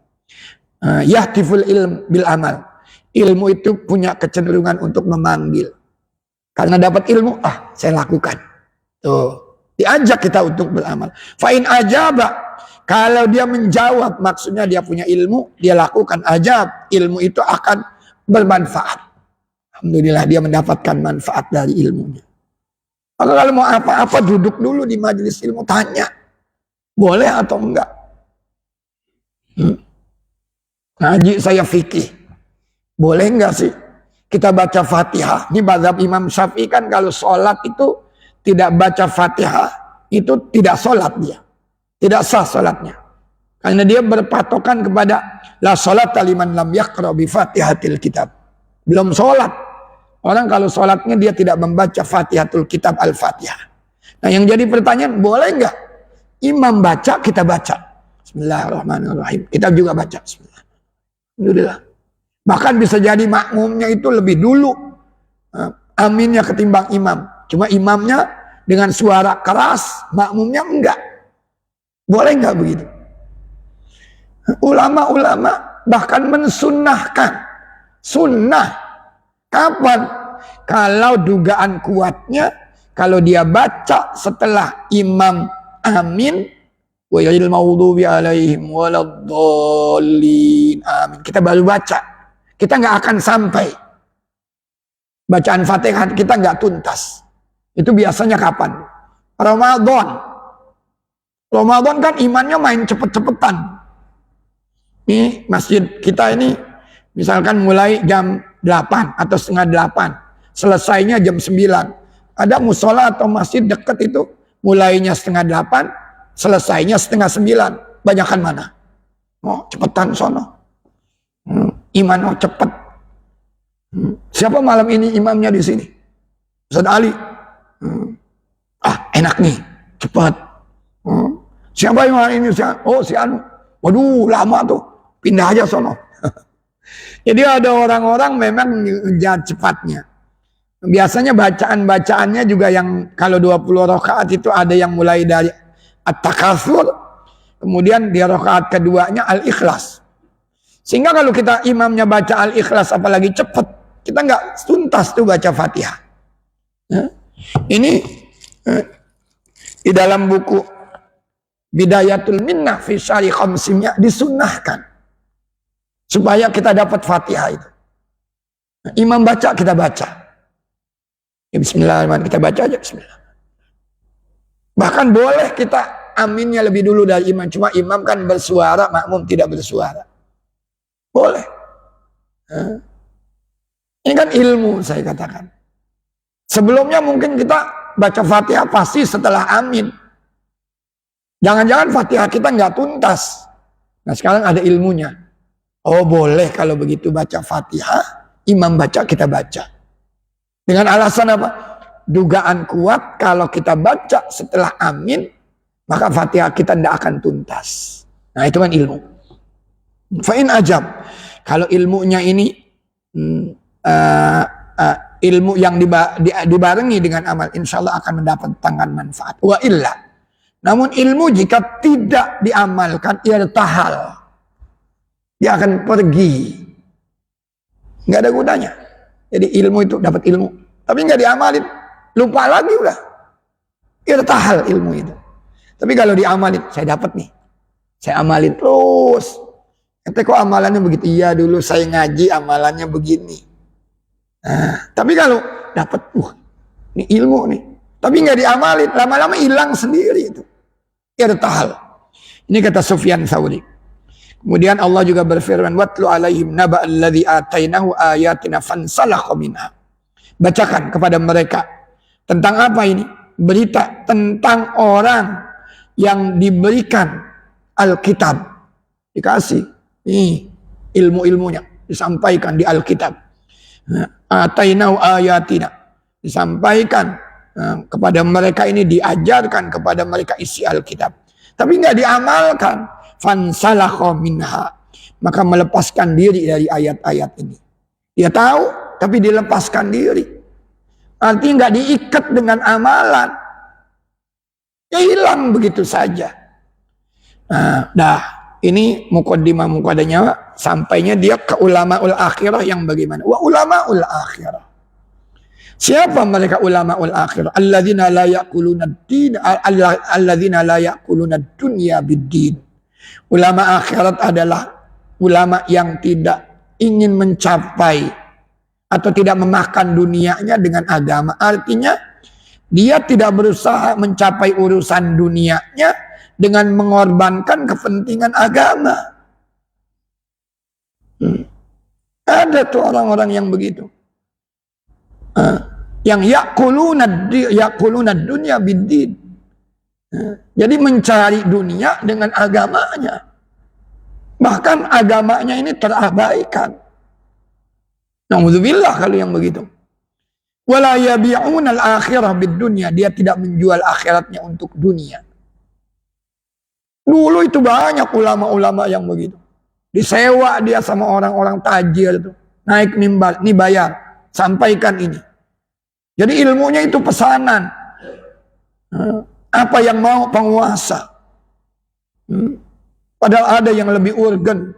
Yahtiful ilm bil amal. Ilmu itu punya kecenderungan untuk memanggil. Karena dapat ilmu, saya lakukan. Tuh, diajak kita untuk beramal. Fa'in ajaba, kalau dia menjawab, maksudnya dia punya ilmu, dia lakukan ajab, ilmu itu akan bermanfaat. Alhamdulillah dia mendapatkan manfaat dari ilmunya. Maka kalau mau apa-apa duduk dulu di majelis ilmu, tanya. Boleh atau enggak? Ngaji saya fikih. Boleh enggak sih kita baca Fatihah? Ini mazhab Imam Syafi'i kan kalau sholat itu tidak baca Fatihah itu tidak sholat dia. Tidak sah sholatnya. Karena dia berpatokan kepada la sholata liman lam yaqra bi Fatihatil kitab. Belum sholat. Orang kalau sholatnya dia tidak membaca Fatihatul kitab Al-Fatihah. Nah yang jadi pertanyaan, boleh enggak imam baca, kita baca. Bismillahirrahmanirrahim. Kita juga baca. Bismillah. Alhamdulillah. Bahkan bisa jadi makmumnya itu lebih dulu aminnya ketimbang imam. Cuma imamnya dengan suara keras, makmumnya enggak. Boleh enggak begitu? Ulama-ulama bahkan mensunnahkan. Sunnah. Kapan? Kalau dugaan kuatnya, kalau dia baca setelah imam amin, wa yajil maghdubi alaihim waladdallin. amin. Kita baru baca. Kita nggak akan sampai. Bacaan Fatihah kita nggak tuntas. Itu biasanya kapan? Ramadan. Ramadan kan imannya main cepet-cepetan. Ini masjid kita ini misalkan mulai jam 8 atau setengah 8. Selesainya jam 9. Ada musola atau masjid dekat itu. Mulainya setengah 8. Selesainya setengah 9. Banyakan mana? Oh, cepetan sono. Iman cepet. Siapa malam ini imamnya di sini? Ustaz Ali. Enak nih, cepat. Siapa yang hari ini? Oh, si Anu. Waduh, lama tuh. Pindah aja sono. Jadi ada orang-orang memang ngejar cepatnya. Biasanya bacaan-bacaannya juga yang kalau 20 rakaat itu ada yang mulai dari At-Takatsur, kemudian di rakaat keduanya Al-Ikhlas. Sehingga kalau kita imamnya baca Al-Ikhlas apalagi cepat, kita nggak tuntas tuh baca Fatihah. Ini di dalam buku Bidayatul Minnah fi Syarih Khamsimiyah disunnahkan supaya kita dapat Fatihah itu. Imam baca, kita baca. Ya, bismillahirrahmanirrahim, kita baca aja bismillah. Bahkan boleh kita aminnya lebih dulu dari imam. Cuma imam kan bersuara, makmum tidak bersuara. Boleh. Ini kan ilmu saya katakan. Sebelumnya mungkin kita baca Fatihah pasti setelah amin. Jangan-jangan Fatihah kita nggak tuntas. Nah sekarang ada ilmunya. Oh boleh kalau begitu baca Fatihah, imam baca, kita baca. Dengan alasan apa? Dugaan kuat kalau kita baca setelah amin, maka Fatihah kita tidak akan tuntas. Nah itu kan ilmu. Fa'in ajab. Kalau ilmunya ini ilmu yang dibarengi dengan amal, insya Allah akan mendapatkan manfaat. Wa illa. Namun ilmu jika tidak diamalkan, irtahal. Dia akan pergi. Nggak ada gunanya. Jadi ilmu itu dapat ilmu. Tapi nggak diamalin. Lupa lagi udah. Irtahal ilmu itu. Tapi kalau diamalin, saya dapat nih. Saya amalin terus. Ente kok amalannya begitu? Iya dulu saya ngaji amalannya begini. Nah, tapi kalau dapat, ini ilmu nih. Tapi nggak diamalin, lama-lama hilang sendiri itu. Irtahal. Ini kata Sufyan Tsauri. Kemudian Allah juga berfirman, "Watlu 'alaihim naba'al ladzi atainahu ayatina fansalakha minha." Bacakan kepada mereka tentang apa ini? Berita tentang orang yang diberikan Alkitab. Dikasih ini ilmu-ilmunya disampaikan di Alkitab. Atainahu ayatina. Disampaikan kepada mereka ini, diajarkan kepada mereka isi Alkitab. Tapi nggak diamalkan. Fansalakha minha. Maka melepaskan diri dari ayat-ayat ini. Dia tahu, tapi dilepaskan diri. Artinya nggak diikat dengan amalan. Ya hilang begitu saja. Ini muqaddimah sampainya dia ke ulamaul akhirah yang bagaimana? Wa ulamaul akhirah. Siapa mereka ulamaul akhirah? Alladzina la yaquluna ad-din, alladzina la yaquluna ad-dunya bid-din. Ulama akhirat adalah ulama yang tidak ingin mencapai atau tidak memakan dunianya dengan agama. Artinya dia tidak berusaha mencapai urusan dunianya dengan mengorbankan kepentingan agama. Ada tuh orang-orang yang begitu. Yang yakuluna dunya bid-din. Jadi mencari dunia dengan agamanya. Bahkan agamanya ini terabaikan. Na'udzubillah kalau yang begitu. Wala yabi'una al-akhirah bid-dunya. Dia tidak menjual akhiratnya untuk dunia. Dulu itu banyak ulama-ulama yang begitu. Disewa dia sama orang-orang tajir itu. Naik mimbar, ini bayar, sampaikan ini. Jadi ilmunya itu pesanan. Apa yang mau penguasa. Padahal ada yang lebih urgen.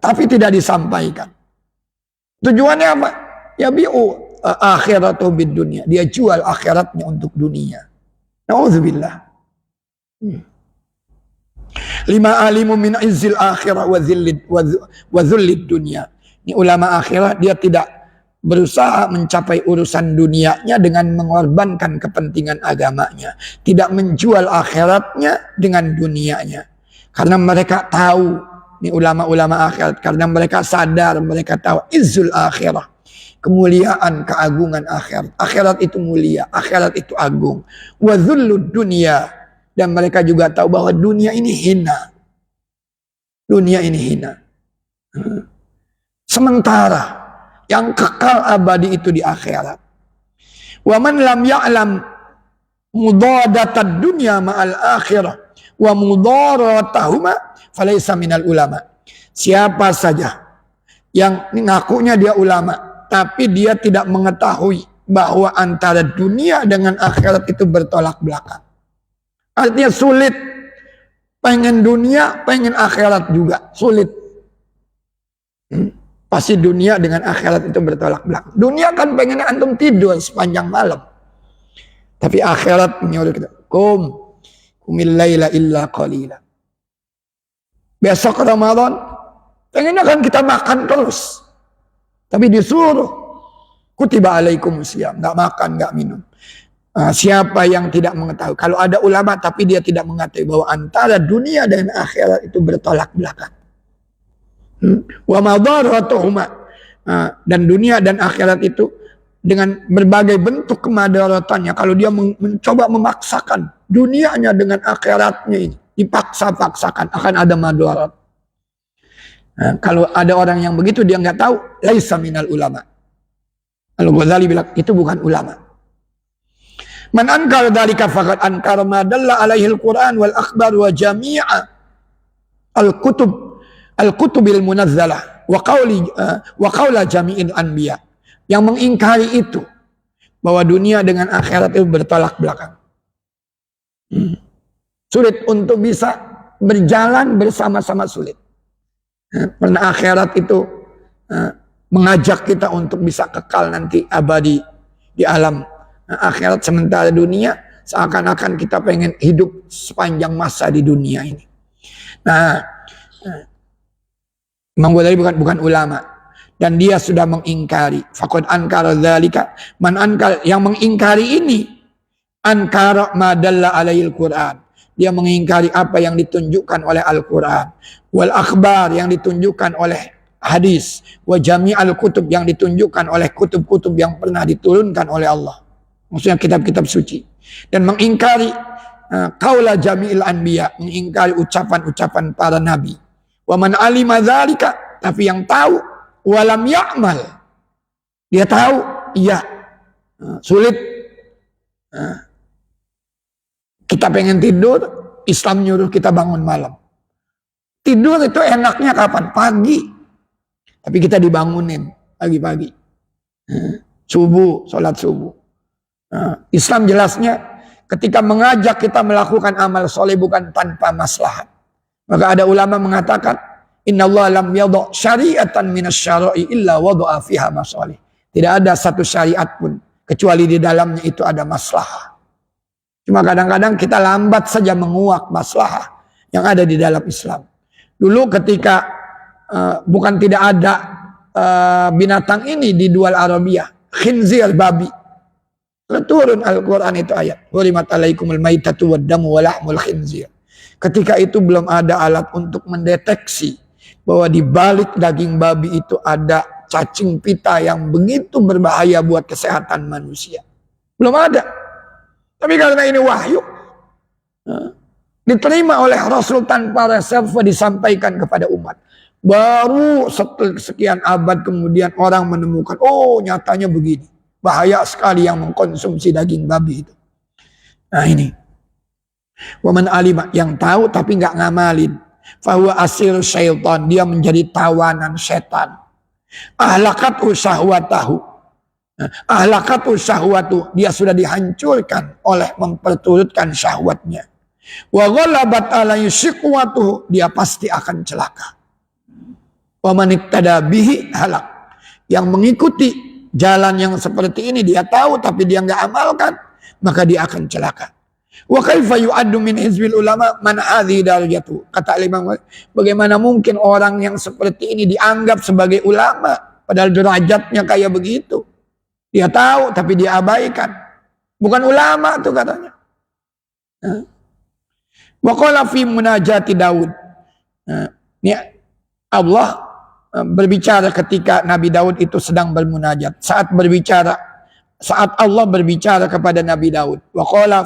Tapi tidak disampaikan. Tujuannya apa? Ya bi'u akhiratu bid dunia. Dia jual akhiratnya untuk dunia. Na'udzubillah. Lima alimu min izzil akhirah wa dhullid dunia. Ini ulama akhirat, dia tidak berusaha mencapai urusan dunianya dengan mengorbankan kepentingan agamanya. Tidak menjual akhiratnya dengan dunianya. Karena mereka tahu, ini ulama-ulama akhirat, karena mereka sadar, mereka tahu izzul akhirah. Kemuliaan, keagungan akhirat. Akhirat itu mulia, akhirat itu agung. Wa dhullud dunia. Dan mereka juga tahu bahwa dunia ini hina. Dunia ini hina. Sementara yang kekal abadi itu di akhirat. Wa man lam ya'lam mudadatad dunya ma'al akhirah wa mudaratahuma falaysa minal ulama. Siapa saja yang ngakunya dia ulama, tapi dia tidak mengetahui bahwa antara dunia dengan akhirat itu bertolak belakang. Artinya sulit. Pengen dunia, pengen akhirat juga. Sulit. Pasti dunia dengan akhirat itu bertolak belakang. Dunia kan pengen antum tidur sepanjang malam. Tapi akhirat menyuruh kita. Kumil laila illa qalila. Besok Ramadan, pengennya kan kita makan terus. Tapi disuruh. Kutiba alaikum siyam. Gak makan, gak minum. Siapa yang tidak mengetahui? Kalau ada ulama tapi dia tidak mengetahui bahwa antara dunia dan akhirat itu bertolak belakang. Wa madaratuhuma, dan dunia dan akhirat itu dengan berbagai bentuk kemadaratannya. Kalau dia mencoba memaksakan dunianya dengan akhiratnya ini, dipaksa-paksakan, akan ada madarat. Kalau ada orang yang begitu dia nggak tahu, laisa minal ulama. Al-Ghazali bilang itu bukan ulama. Man ankar dzalika faqad ankara ma dalla alaihi al-Qur'an wal akhbar wa jami'a al-kutubil munazzalah wa qaula jami'il anbiya. Yang mengingkari itu bahwa dunia dengan akhirat itu bertolak belakang. Sulit untuk bisa berjalan bersama-sama, sulit. Karena akhirat itu mengajak kita untuk bisa kekal nanti abadi di alam akhirat, sementara dunia seakan-akan kita pengen hidup sepanjang masa di dunia ini. Nah, Imam Ghazali bukan ulama dan dia sudah mengingkari. Faqad ankara dzalika man ankar, yang mengingkari ini ankara ma dalla alaihil Qur'an. Dia mengingkari apa yang ditunjukkan oleh Al-Qur'an, wal akhbar yang ditunjukkan oleh hadis, wa jami'al kutub yang ditunjukkan oleh kutub-kutub yang pernah diturunkan oleh Allah. Maksudnya kitab-kitab suci. Dan mengingkari qaula jami'il anbiya, mengingkari ucapan-ucapan para nabi. Wa man alima dzalika, tapi yang tahu walam ya'mal, dia tahu, iya, sulit. Kita pengen tidur, Islam nyuruh kita bangun malam. Tidur itu enaknya kapan? Pagi. Tapi kita dibangunin pagi-pagi. Subuh, sholat subuh. Islam jelasnya ketika mengajak kita melakukan amal soleh bukan tanpa maslahat. Maka ada ulama mengatakan, Inna Allah lam yadha' syari'atan minas syara'i illa wada'a fiha masalih. Tidak ada satu syariat pun kecuali di dalamnya itu ada maslahah. Cuma kadang-kadang kita lambat saja menguak maslahah yang ada di dalam Islam. Dulu ketika bukan tidak ada binatang ini di dual Arabia, khinzir, babi. Turun Al-Quran itu ayat. Hurimat alaikumul maitatu waddamu walahmul khinzir. Ketika itu belum ada alat untuk mendeteksi bahwa di balik daging babi itu ada cacing pita yang begitu berbahaya buat kesehatan manusia. Belum ada. Tapi karena ini wahyu, diterima oleh Rasul tanpa reserve, disampaikan kepada umat. Baru sekian abad kemudian orang menemukan, oh nyatanya begini. Bahaya sekali yang mengkonsumsi daging babi itu. Nah ini. Waman alima, yang tahu tapi nggak ngamalin. Fahuwa asir syaitan, dia menjadi tawanan setan. Ahlakatu syahwatahu. Ahlakatu syahwatu, dia sudah dihancurkan oleh memperturutkan syahwatnya. Wa ghalabat alaihi syiqwatuhu, dia pasti akan celaka. Wa man iktada bihi halak. Yang mengikuti jalan yang seperti ini dia tahu tapi dia nggak amalkan, maka dia akan celaka. Wa kaifa yu'addu min hizbil ulama man hadhi darajatu. Kata Imam, bagaimana mungkin orang yang seperti ini dianggap sebagai ulama padahal derajatnya kayak begitu. Dia tahu tapi dia abaikan. Bukan ulama tuh katanya. Wa qala fi munajati Daud. Ini Allah berbicara ketika Nabi Daud itu sedang bermunajat. Saat Allah berbicara kepada Nabi Daud. Wa qala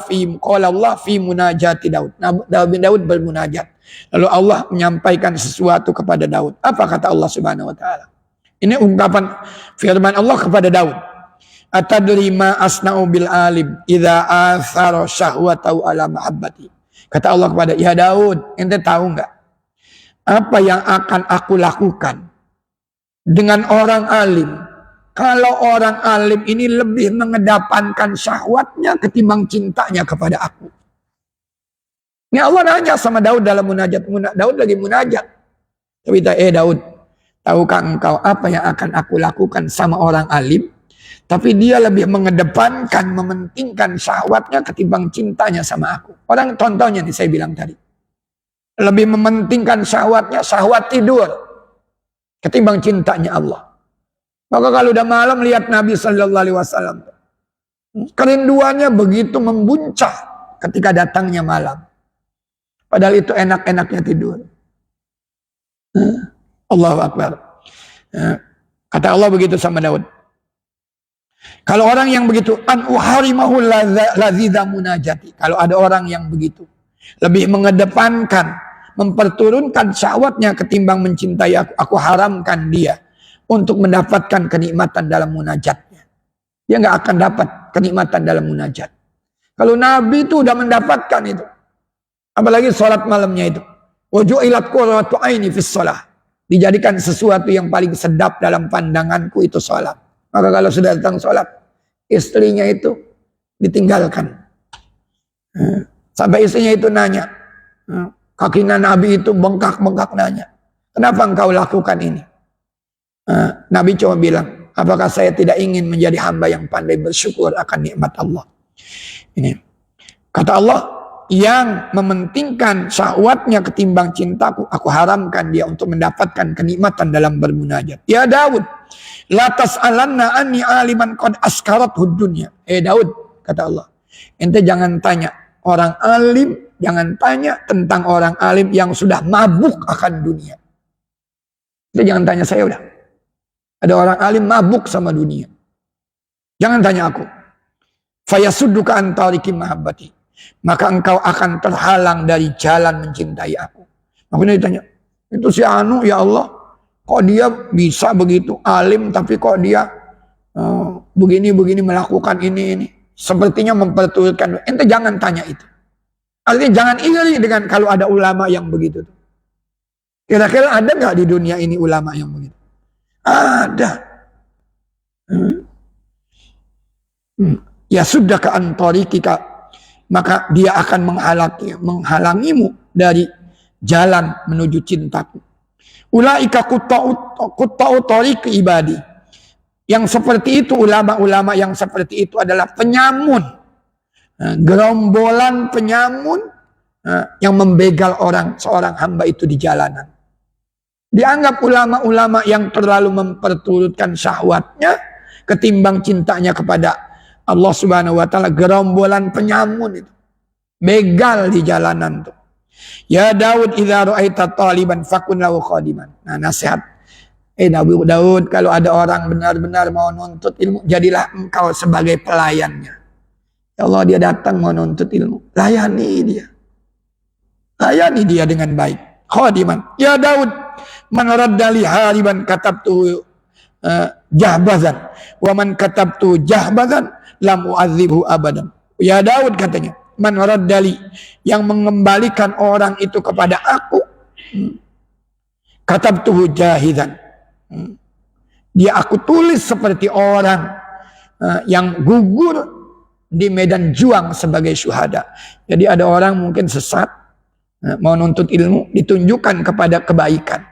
Allah fi munajati Daud. Nabi Daud bermunajat. Lalu Allah menyampaikan sesuatu kepada Daud. Apa kata Allah Subhanahu wa taala? Ini ungkapan firman Allah kepada Daud. Atadri ma asna'u bil alim idza athara syahwatahu ala mahabbati. Kata Allah kepada, ya Daud, ente tahu enggak apa yang akan aku lakukan dengan orang alim kalau orang alim ini lebih mengedepankan syahwatnya ketimbang cintanya kepada aku. Ini Allah nanya sama Daud dalam munajat. Daud lagi munajat. Tapi Daud, tahukah engkau apa yang akan aku lakukan sama orang alim? Tapi dia lebih mengedepankan, mementingkan syahwatnya ketimbang cintanya sama aku. Orang contohnya nih saya bilang tadi. Lebih mementingkan syahwatnya, syahwat tidur. Ketimbang cintanya Allah. Maka kalau udah malam lihat Nabi Sallallahu Alaihi Wasallam. Kerinduannya begitu membuncah ketika datangnya malam. Padahal itu enak-enaknya tidur. Allahu Akbar. Kata Allah begitu sama Daud. Kalau orang yang begitu, an uharimahu lazidha munajati. Kalau ada orang yang begitu, lebih mengedepankan, memperturunkan syahwatnya ketimbang mencintai aku haramkan dia untuk mendapatkan kenikmatan dalam munajatnya. Dia nggak akan dapat kenikmatan dalam munajat. Kalau Nabi itu udah mendapatkan itu, apalagi sholat malamnya itu, waju'ilat qurratu aini fis shalah. Dijadikan sesuatu yang paling sedap dalam pandanganku itu sholat. Maka kalau sudah datang sholat, istrinya itu ditinggalkan. Sampai istrinya itu nanya, kakinya Nabi itu bengkak-bengkak nanya, kenapa engkau lakukan ini? Nabi cuma bilang, apakah saya tidak ingin menjadi hamba yang pandai bersyukur akan nikmat Allah? Ini kata Allah, yang mementingkan syahwatnya ketimbang cintaku, aku haramkan dia untuk mendapatkan kenikmatan dalam bermunajat. Ya Daud, la tas'alanna anni aliman qad askarat dunya. Daud, kata Allah, ente jangan tanya orang alim, jangan tanya tentang orang alim yang sudah mabuk akan dunia. Ente jangan tanya saya udah. Ada orang alim mabuk sama dunia. Jangan tanya aku. Fayasudduka an tariqi mahabbati. Maka engkau akan terhalang dari jalan mencintai aku. Makanya ditanya, itu si Anu ya Allah, kok dia bisa begitu alim tapi kok dia begini-begini melakukan ini. Sepertinya memperturutkan. Ente jangan tanya itu. Artinya jangan iri dengan kalau ada ulama yang begitu. Kira-kira ada nggak di dunia ini ulama yang begitu? Ada. Ya sudah ke antorikika, maka dia akan menghalangimu dari jalan menuju cintaku. Ulaika kutta'u tariq ibadi. Yang seperti itu, ulama-ulama yang seperti itu adalah penyamun. Gerombolan penyamun yang membegal seorang hamba itu di jalanan. Dianggap ulama-ulama yang terlalu memperturutkan syahwatnya ketimbang cintanya kepada Allah Subhanahu wa taala, gerombolan penyamun itu. Begal di jalanan tuh. Ya Daud, idza ra'aita taliban fakun lahu khadiman. Nah, nasihat. Daud, kalau ada orang benar-benar mau nuntut ilmu, jadilah engkau sebagai pelayannya. Ya Allah, dia datang mau nuntut ilmu, layani dia. Layani dia dengan baik. Khadiman. Ya Daud, man radda li hariban katabtu jahbazan wa man katabtu jahbazan lam u'adzibhu abadan. Ya Daud katanya, man raddali, yang mengembalikan orang itu kepada aku, katabtuhu jahizan, dia aku tulis seperti orang yang gugur di medan juang sebagai syuhada. Jadi ada orang mungkin sesat, mau nuntut ilmu, ditunjukkan kepada kebaikan,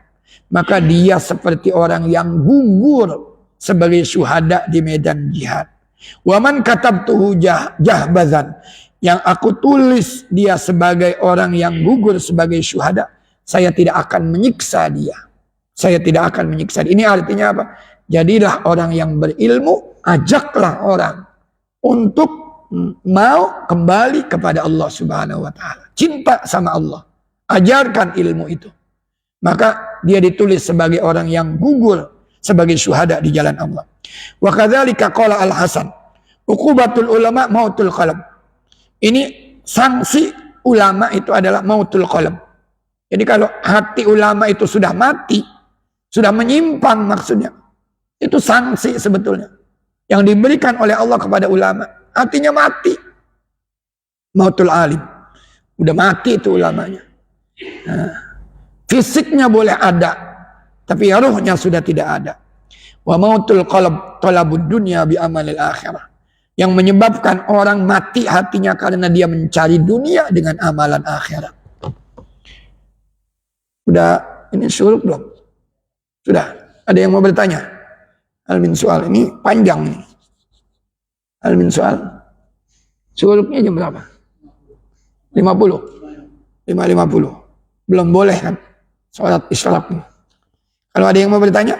maka dia seperti orang yang gugur sebagai syuhada di medan jihad. Waman katabtuhu jahbazan, yang aku tulis dia sebagai orang yang gugur sebagai syuhada, saya tidak akan menyiksa dia. Saya tidak akan menyiksa dia. Ini artinya apa? Jadilah orang yang berilmu, ajaklah orang untuk mau kembali kepada Allah Subhanahu wa taala. Cinta sama Allah. Ajarkan ilmu itu. Maka dia ditulis sebagai orang yang gugur sebagai syuhada di jalan Allah. Wa kadzalika qala Al-Hasan, uqubatul ulama mautul qalam. Ini sanksi ulama itu adalah mautul qalam. Jadi kalau hati ulama itu sudah mati, sudah menyimpang maksudnya, itu sanksi sebetulnya yang diberikan oleh Allah kepada ulama. Hatinya mati. Mautul alim. Udah mati itu ulamanya. Nah, fisiknya boleh ada, tapi ruhnya sudah tidak ada. Wa mautul qalb talabud dunya bi amalil akhirah. Yang menyebabkan orang mati hatinya karena dia mencari dunia dengan amalan akhirat. Udah ini syuruk belum? Sudah. Ada yang mau bertanya? Almin soal ini panjang nih. Almin soal. Syuruknya jam berapa? 50. 5.50. Belum boleh kan? Sholat isyraq. Kalau ada yang mau bertanya?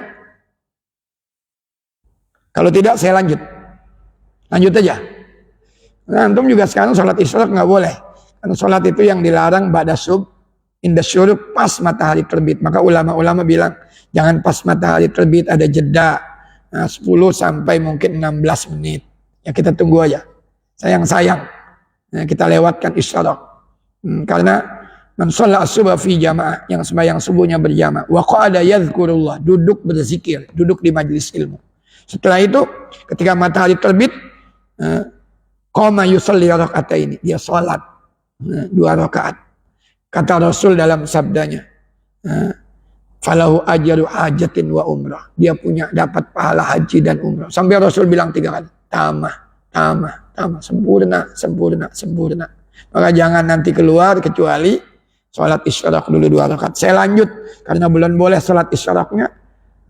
Kalau tidak saya lanjut. Lanjut aja. Nah, antum juga sekarang sholat isyraq nggak boleh. Karena sholat itu yang dilarang ba'da sub inda syuruk, pas matahari terbit. Maka ulama-ulama bilang jangan pas matahari terbit, ada jeda. Nah, 10 sampai mungkin 16 menit. Ya kita tunggu aja. Sayang-sayang. Nah, kita lewatkan isyraq. Karena man shalla as-subha fi jamaah, yang sembahyang subuhnya berjamaah, wa qa'ada yadhkurullah, duduk berzikir, duduk di majelis ilmu. Setelah itu ketika matahari terbit, qama yusalli raka'ataini, dia salat 2 rakaat. Kata Rasul dalam sabdanya, falahu ajru hajatin wa umrah, dia punya dapat pahala haji dan umrah. Sampai Rasul bilang 3 kali, tamah, sempurna, sempurna, sempurna. Maka jangan nanti keluar kecuali sholat isyraq dulu 2 rakaat. Saya lanjut karena belum boleh sholat isyraqnya.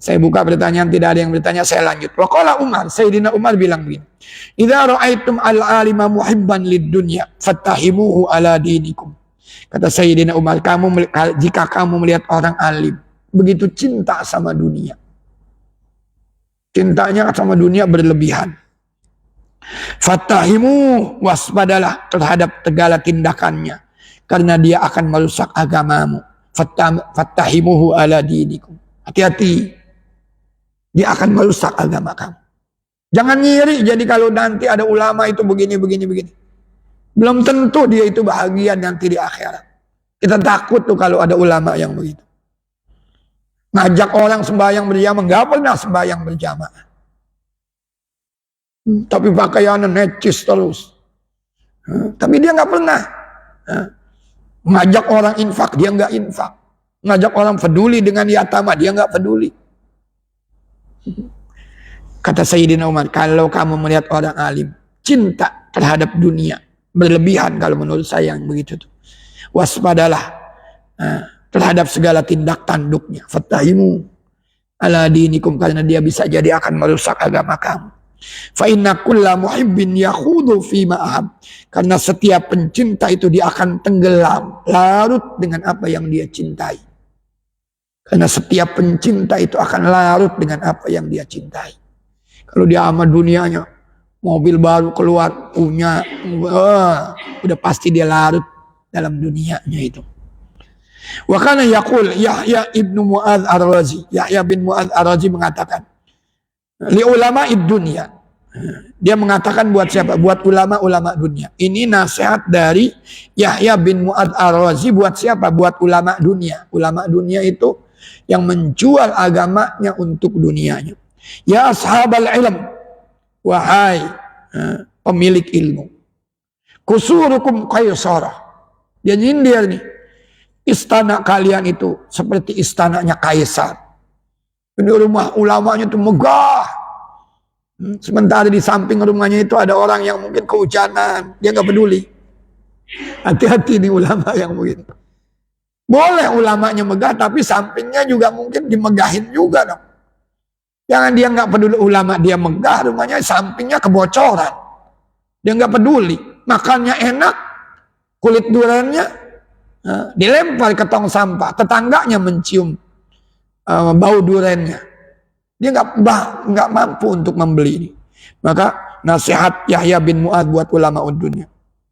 Saya buka pertanyaan, tidak ada yang bertanya, saya lanjut. Wa qala Umar, Sayyidina Umar bilang begini, idza ra'aitum al-alima muhibban lid-dunya fattahimuhu ala dinikum. Kata Sayyidina Umar, jika kamu melihat orang alim begitu cinta sama dunia, cintanya sama dunia berlebihan, fattahimu, waspadalah terhadap segala tindakannya, karena dia akan merusak agamamu. Fattahimuhu ala dinikum. Hati-hati, dia akan merusak agama kamu. Jangan ngiri, jadi kalau nanti ada ulama itu begini. Belum tentu dia itu bahagia nanti di akhirat. Kita takut tuh kalau ada ulama yang begitu. Ngajak orang sembahyang berjamaah, nggak pernah sembahyang berjamaah. Tapi pakaiannya necis terus. Tapi dia nggak pernah. Ngajak orang infak, dia nggak infak. Ngajak orang peduli dengan yatama, dia nggak peduli. Kata Sayyidina Umar, kalau kamu melihat orang alim cinta terhadap dunia berlebihan, kalau menurut saya yang begitu tuh, waspadalah terhadap segala tindak tanduknya. Fattahimu ala dinikum, karena dia bisa jadi akan merusak agama kamu. Fa inna kulla muhibbin yakhudu fi ma'ahab, karena setiap pencinta itu dia akan tenggelam larut dengan apa yang dia cintai. Karena setiap pencinta itu akan larut dengan apa yang dia cintai. Kalau dia sama dunianya, mobil baru keluar punya, udah pasti dia larut dalam dunianya itu. Wa kana yaqul Yahya ibnu Mu'adz ar-Razi, Yahya bin Mu'adz ar-Razi mengatakan, li ulama'id dunya. Dia mengatakan buat siapa? Buat ulama-ulama dunia. Ini nasihat dari Yahya bin Mu'adz ar-Razi buat siapa? Buat ulama dunia. Ulama dunia itu yang menjual agamanya untuk dunianya. Ya ashabal ilm, wahai pemilik ilmu, kusurukum qaisarah. Dia nyindir nih, istana kalian itu seperti istananya kaisar. Ini rumah ulamanya itu megah. Sementara di samping rumahnya itu ada orang yang mungkin kehujanan, dia nggak peduli. Hati-hati nih ulama yang begitu. Boleh ulamanya megah, tapi sampingnya juga mungkin dimegahin juga dong. Jangan dia nggak peduli ulama dia megah, rumahnya sampingnya kebocoran. Dia nggak peduli. makannya enak, kulit duriannya dilempar ke tong sampah, tetangganya mencium bau duriannya. Dia nggak mampu untuk membeli ini. Maka nasihat Yahya bin Mu'adz buat ulama dunia.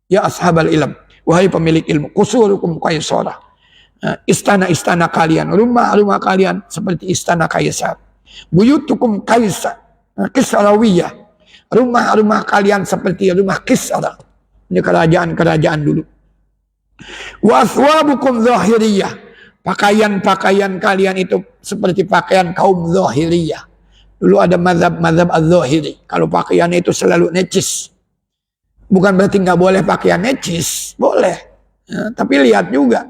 Ya ashabal ilm, wahai pemilik ilmu, qusurukum qaisarah. Istana-istana kalian, rumah-rumah kalian seperti istana kaisar. Buyutukum kaisar, kisrawiyah. Rumah-rumah kalian seperti rumah Kisra. Ini kerajaan-kerajaan dulu. Wa athwabukum zahiriyah. Pakaian-pakaian kalian itu seperti pakaian kaum zahiriyah. Dulu ada mazhab az-zahiri. Kalau pakaian itu selalu necis. Bukan berarti nggak boleh pakaian necis. Boleh. Tapi lihat juga.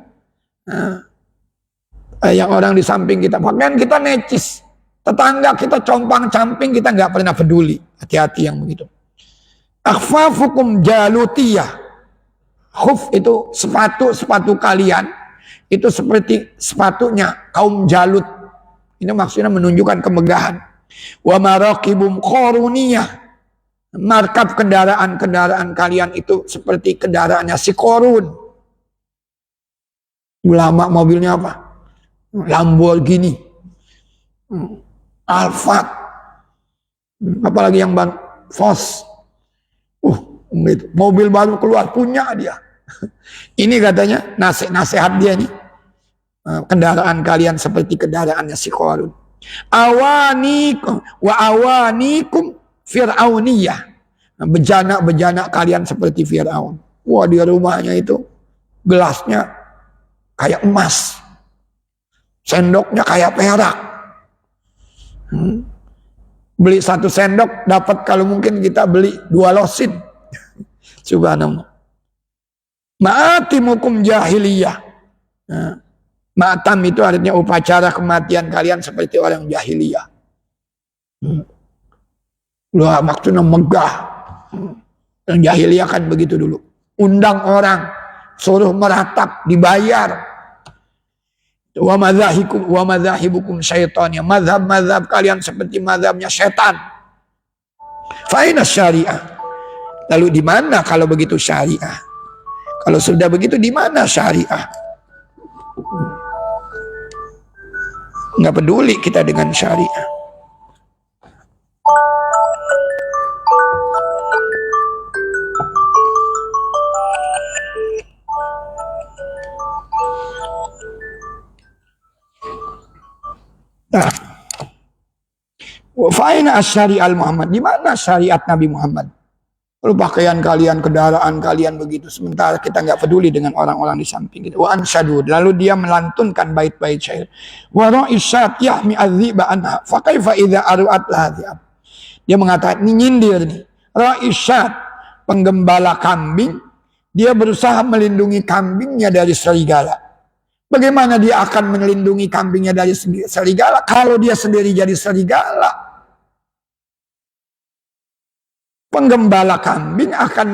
Yang orang di samping kita, pakaian kita necis. Tetangga kita compang-camping, kita nggak pernah peduli. Hati-hati yang begitu. Akhfafukum jalutiyah. Khuf itu sepatu kalian. Itu seperti sepatunya kaum Jalut. Ini maksudnya menunjukkan kemegahan. Wa maraqibum qaruniyah. Markab kendaraan-kendaraan kalian itu seperti kendaraannya si Qarun. Ulama mobilnya apa? Lamborghini. Alphard. Apalagi yang baru Fos. Mobil baru keluar punya dia. Ini katanya nasihat dia nih. Kendaraan kalian seperti kendaraannya si Qarun. Awanikum fir'auniyah. Bejana-bejana kalian seperti Fir'aun. Wah, di rumahnya itu gelasnya kayak emas. Sendoknya kayak perak. Beli 1 sendok dapat kalau mungkin kita beli 2 losin. Subhanallah. Ma'atimukum jahiliyah. Ma'atam itu artinya upacara kematian kalian seperti orang jahiliyah. Wah, maksudnya megah. Yang jahiliyah kan begitu dulu. Undang orang, suruh meratap, dibayar. Wa madzahibukum syaitannya. Mazhab-mazhab kalian seperti mazhabnya setan. Fa'ina syariah. Lalu di mana kalau begitu syariah? Kalau sudah begitu di mana syariah? Nggak peduli kita dengan syariah. Nah, fa'ina asyari'al Muhammad. Di mana syariat Nabi Muhammad? Lalu pakaian kalian, kendaraan kalian begitu. Sementara kita nggak peduli dengan orang-orang di samping kita. Wa ansyadu. Lalu dia melantunkan bait-bait syair. Wa ra'isyat yahmi adziba anha. Fa kaifa idza aru'at lahadhi'ab. Dia mengatakan, ini nyindir nih. Ra'isyat, penggembala kambing. Dia berusaha melindungi kambingnya dari serigala. Bagaimana dia akan melindungi kambingnya dari serigala kalau dia sendiri jadi serigala? Penggembala kambing akan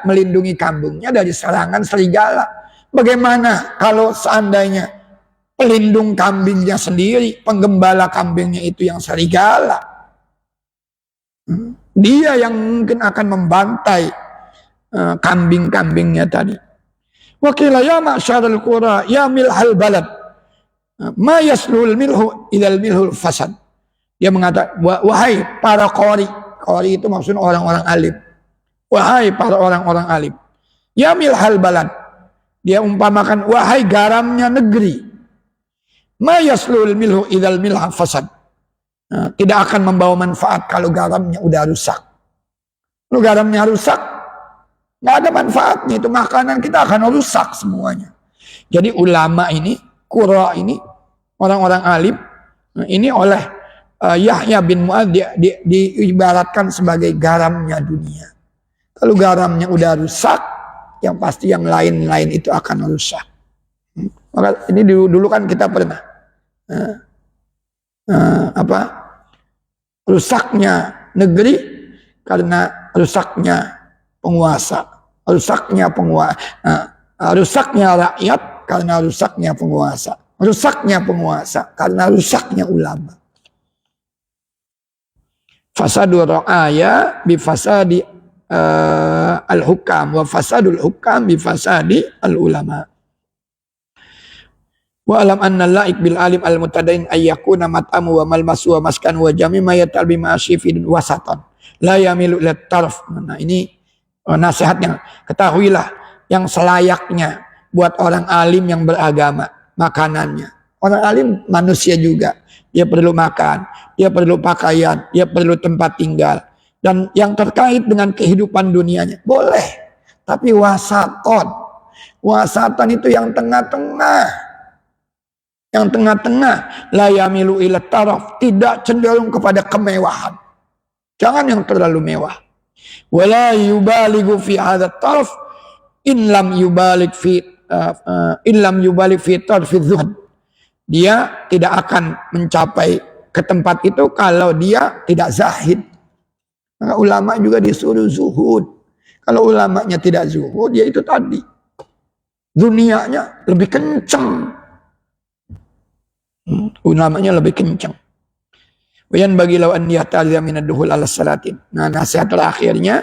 melindungi kambingnya dari serangan serigala. Bagaimana kalau seandainya pelindung kambingnya sendiri, penggembala kambingnya itu yang serigala? Dia yang mungkin akan membantai kambing-kambingnya tadi. Wakila ya ma'syarul qura ya milhal balad ma yaslul milhu idal milhul fasad. Dia mengatakan, wahai para qari. Qari itu maksudnya orang-orang alim. Wahai para orang-orang alim. Ya milhal balad. Dia umpamakan, wahai garamnya negeri. Ma yaslul milhu idal milha fasad. Tidak akan membawa manfaat kalau garamnya udah rusak. Kalau garamnya rusak, nggak ada manfaatnya, itu makanan kita akan rusak semuanya. Jadi ulama ini, qura ini, orang-orang alim, ini oleh Yahya bin Mu'adz diibaratkan sebagai garamnya dunia. Kalau garamnya udah rusak, yang pasti yang lain-lain itu akan rusak. Maka ini dulu kan kita pernah rusaknya negeri karena rusaknya penguasa. Rusaknya rakyat karena rusaknya penguasa. Rusaknya penguasa karena rusaknya ulama. Fasadu ra'aya bi fasadi al-hukam wa fasadul hukam bi fasadi al-ulama. Wa alam anna laik bil alim al mutadain ayyakuna mat'amu wa malmasu wa maskan wa jami ma yatal bi ma'asifin wasatan la yamilu ila taraf. Nah, ini nasihatnya, ketahuilah yang selayaknya buat orang alim yang beragama makanannya. Orang alim manusia juga, dia perlu makan, dia perlu pakaian, dia perlu tempat tinggal, dan yang terkait dengan kehidupan dunianya boleh, tapi wasaton. Wasatan itu yang tengah-tengah. Yang tengah-tengah, la yamilu ila taraf, tidak cenderung kepada kemewahan. Jangan yang terlalu mewah. Wala yubaligu fi hadha taraf in lam yubalik fi tarfi zuhd. Dia tidak akan mencapai ke tempat itu kalau dia tidak zahid. Maka ulama juga disuruh zuhud. Kalau ulamanya tidak zuhud, ya itu tadi, dunianya lebih kencang. Ulamanya lebih kencang. Wayan bagi lawan dia ta'zia min ad-dukhul ala salatin. Nah, nasihat terakhirnya,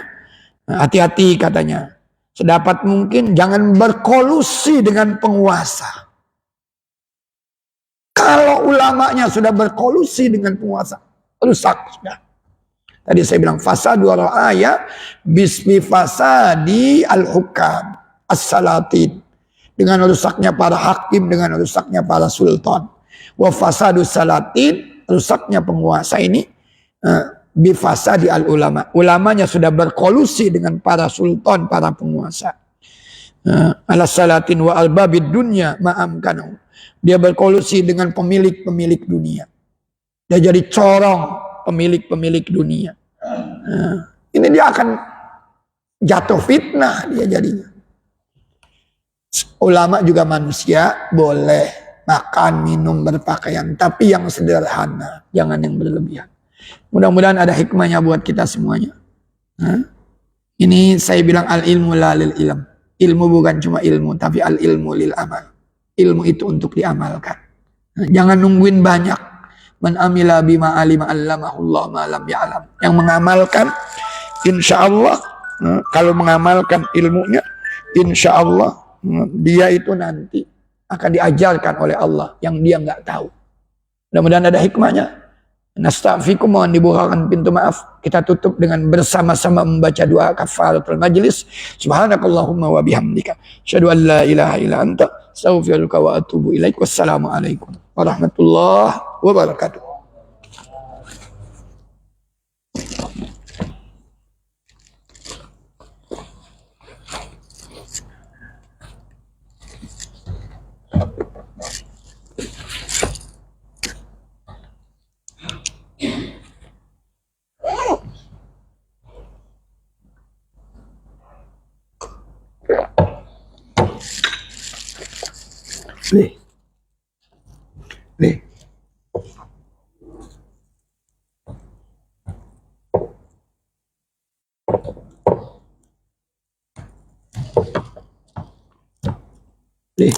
hati-hati katanya. Sedapat mungkin jangan berkolusi dengan penguasa. Kalau ulamanya sudah berkolusi dengan penguasa, rusak sudah. Tadi saya bilang fasadu ra'aya bismi fasadi al-hukam as-salatin. Dengan rusaknya para hakim, dengan rusaknya para sultan. Wa fasadu salatin, rusaknya penguasa ini bifasadi al ulama. Ulamanya sudah berkolusi dengan para sultan, para penguasa. Ala salatin wa albabid dunya ma'amkanu. Dia berkolusi dengan pemilik-pemilik dunia. Dia jadi corong pemilik-pemilik dunia. Ini dia akan jatuh fitnah dia jadinya. Ulama juga manusia, boleh makan, minum, berpakaian, tapi yang sederhana, jangan yang berlebihan. Mudah-mudahan ada hikmahnya buat kita semuanya. Ini saya bilang al-ilmu la lil ilm. Ilmu bukan cuma ilmu, tapi al-ilmu lil amal. Ilmu itu untuk diamalkan. Jangan nungguin banyak. Man amila bima alima allamahullah ma lam ya'lam. Yang mengamalkan, insya Allah, kalau mengamalkan ilmunya, insya Allah dia itu nanti akan diajarkan oleh Allah yang dia nggak tahu. Mudah-mudahan ada hikmahnya. Nastaghfirukum, mohon dibukakan pintu maaf. Kita tutup dengan bersama-sama membaca doa kafaratul majlis. Subhanakallahumma wa bihamdika, asyhadu an la ilaha illa anta, astaghfiruka wa atubu ilaik. Wassalamualaikum warahmatullahi wabarakatuh. Lih. Lih.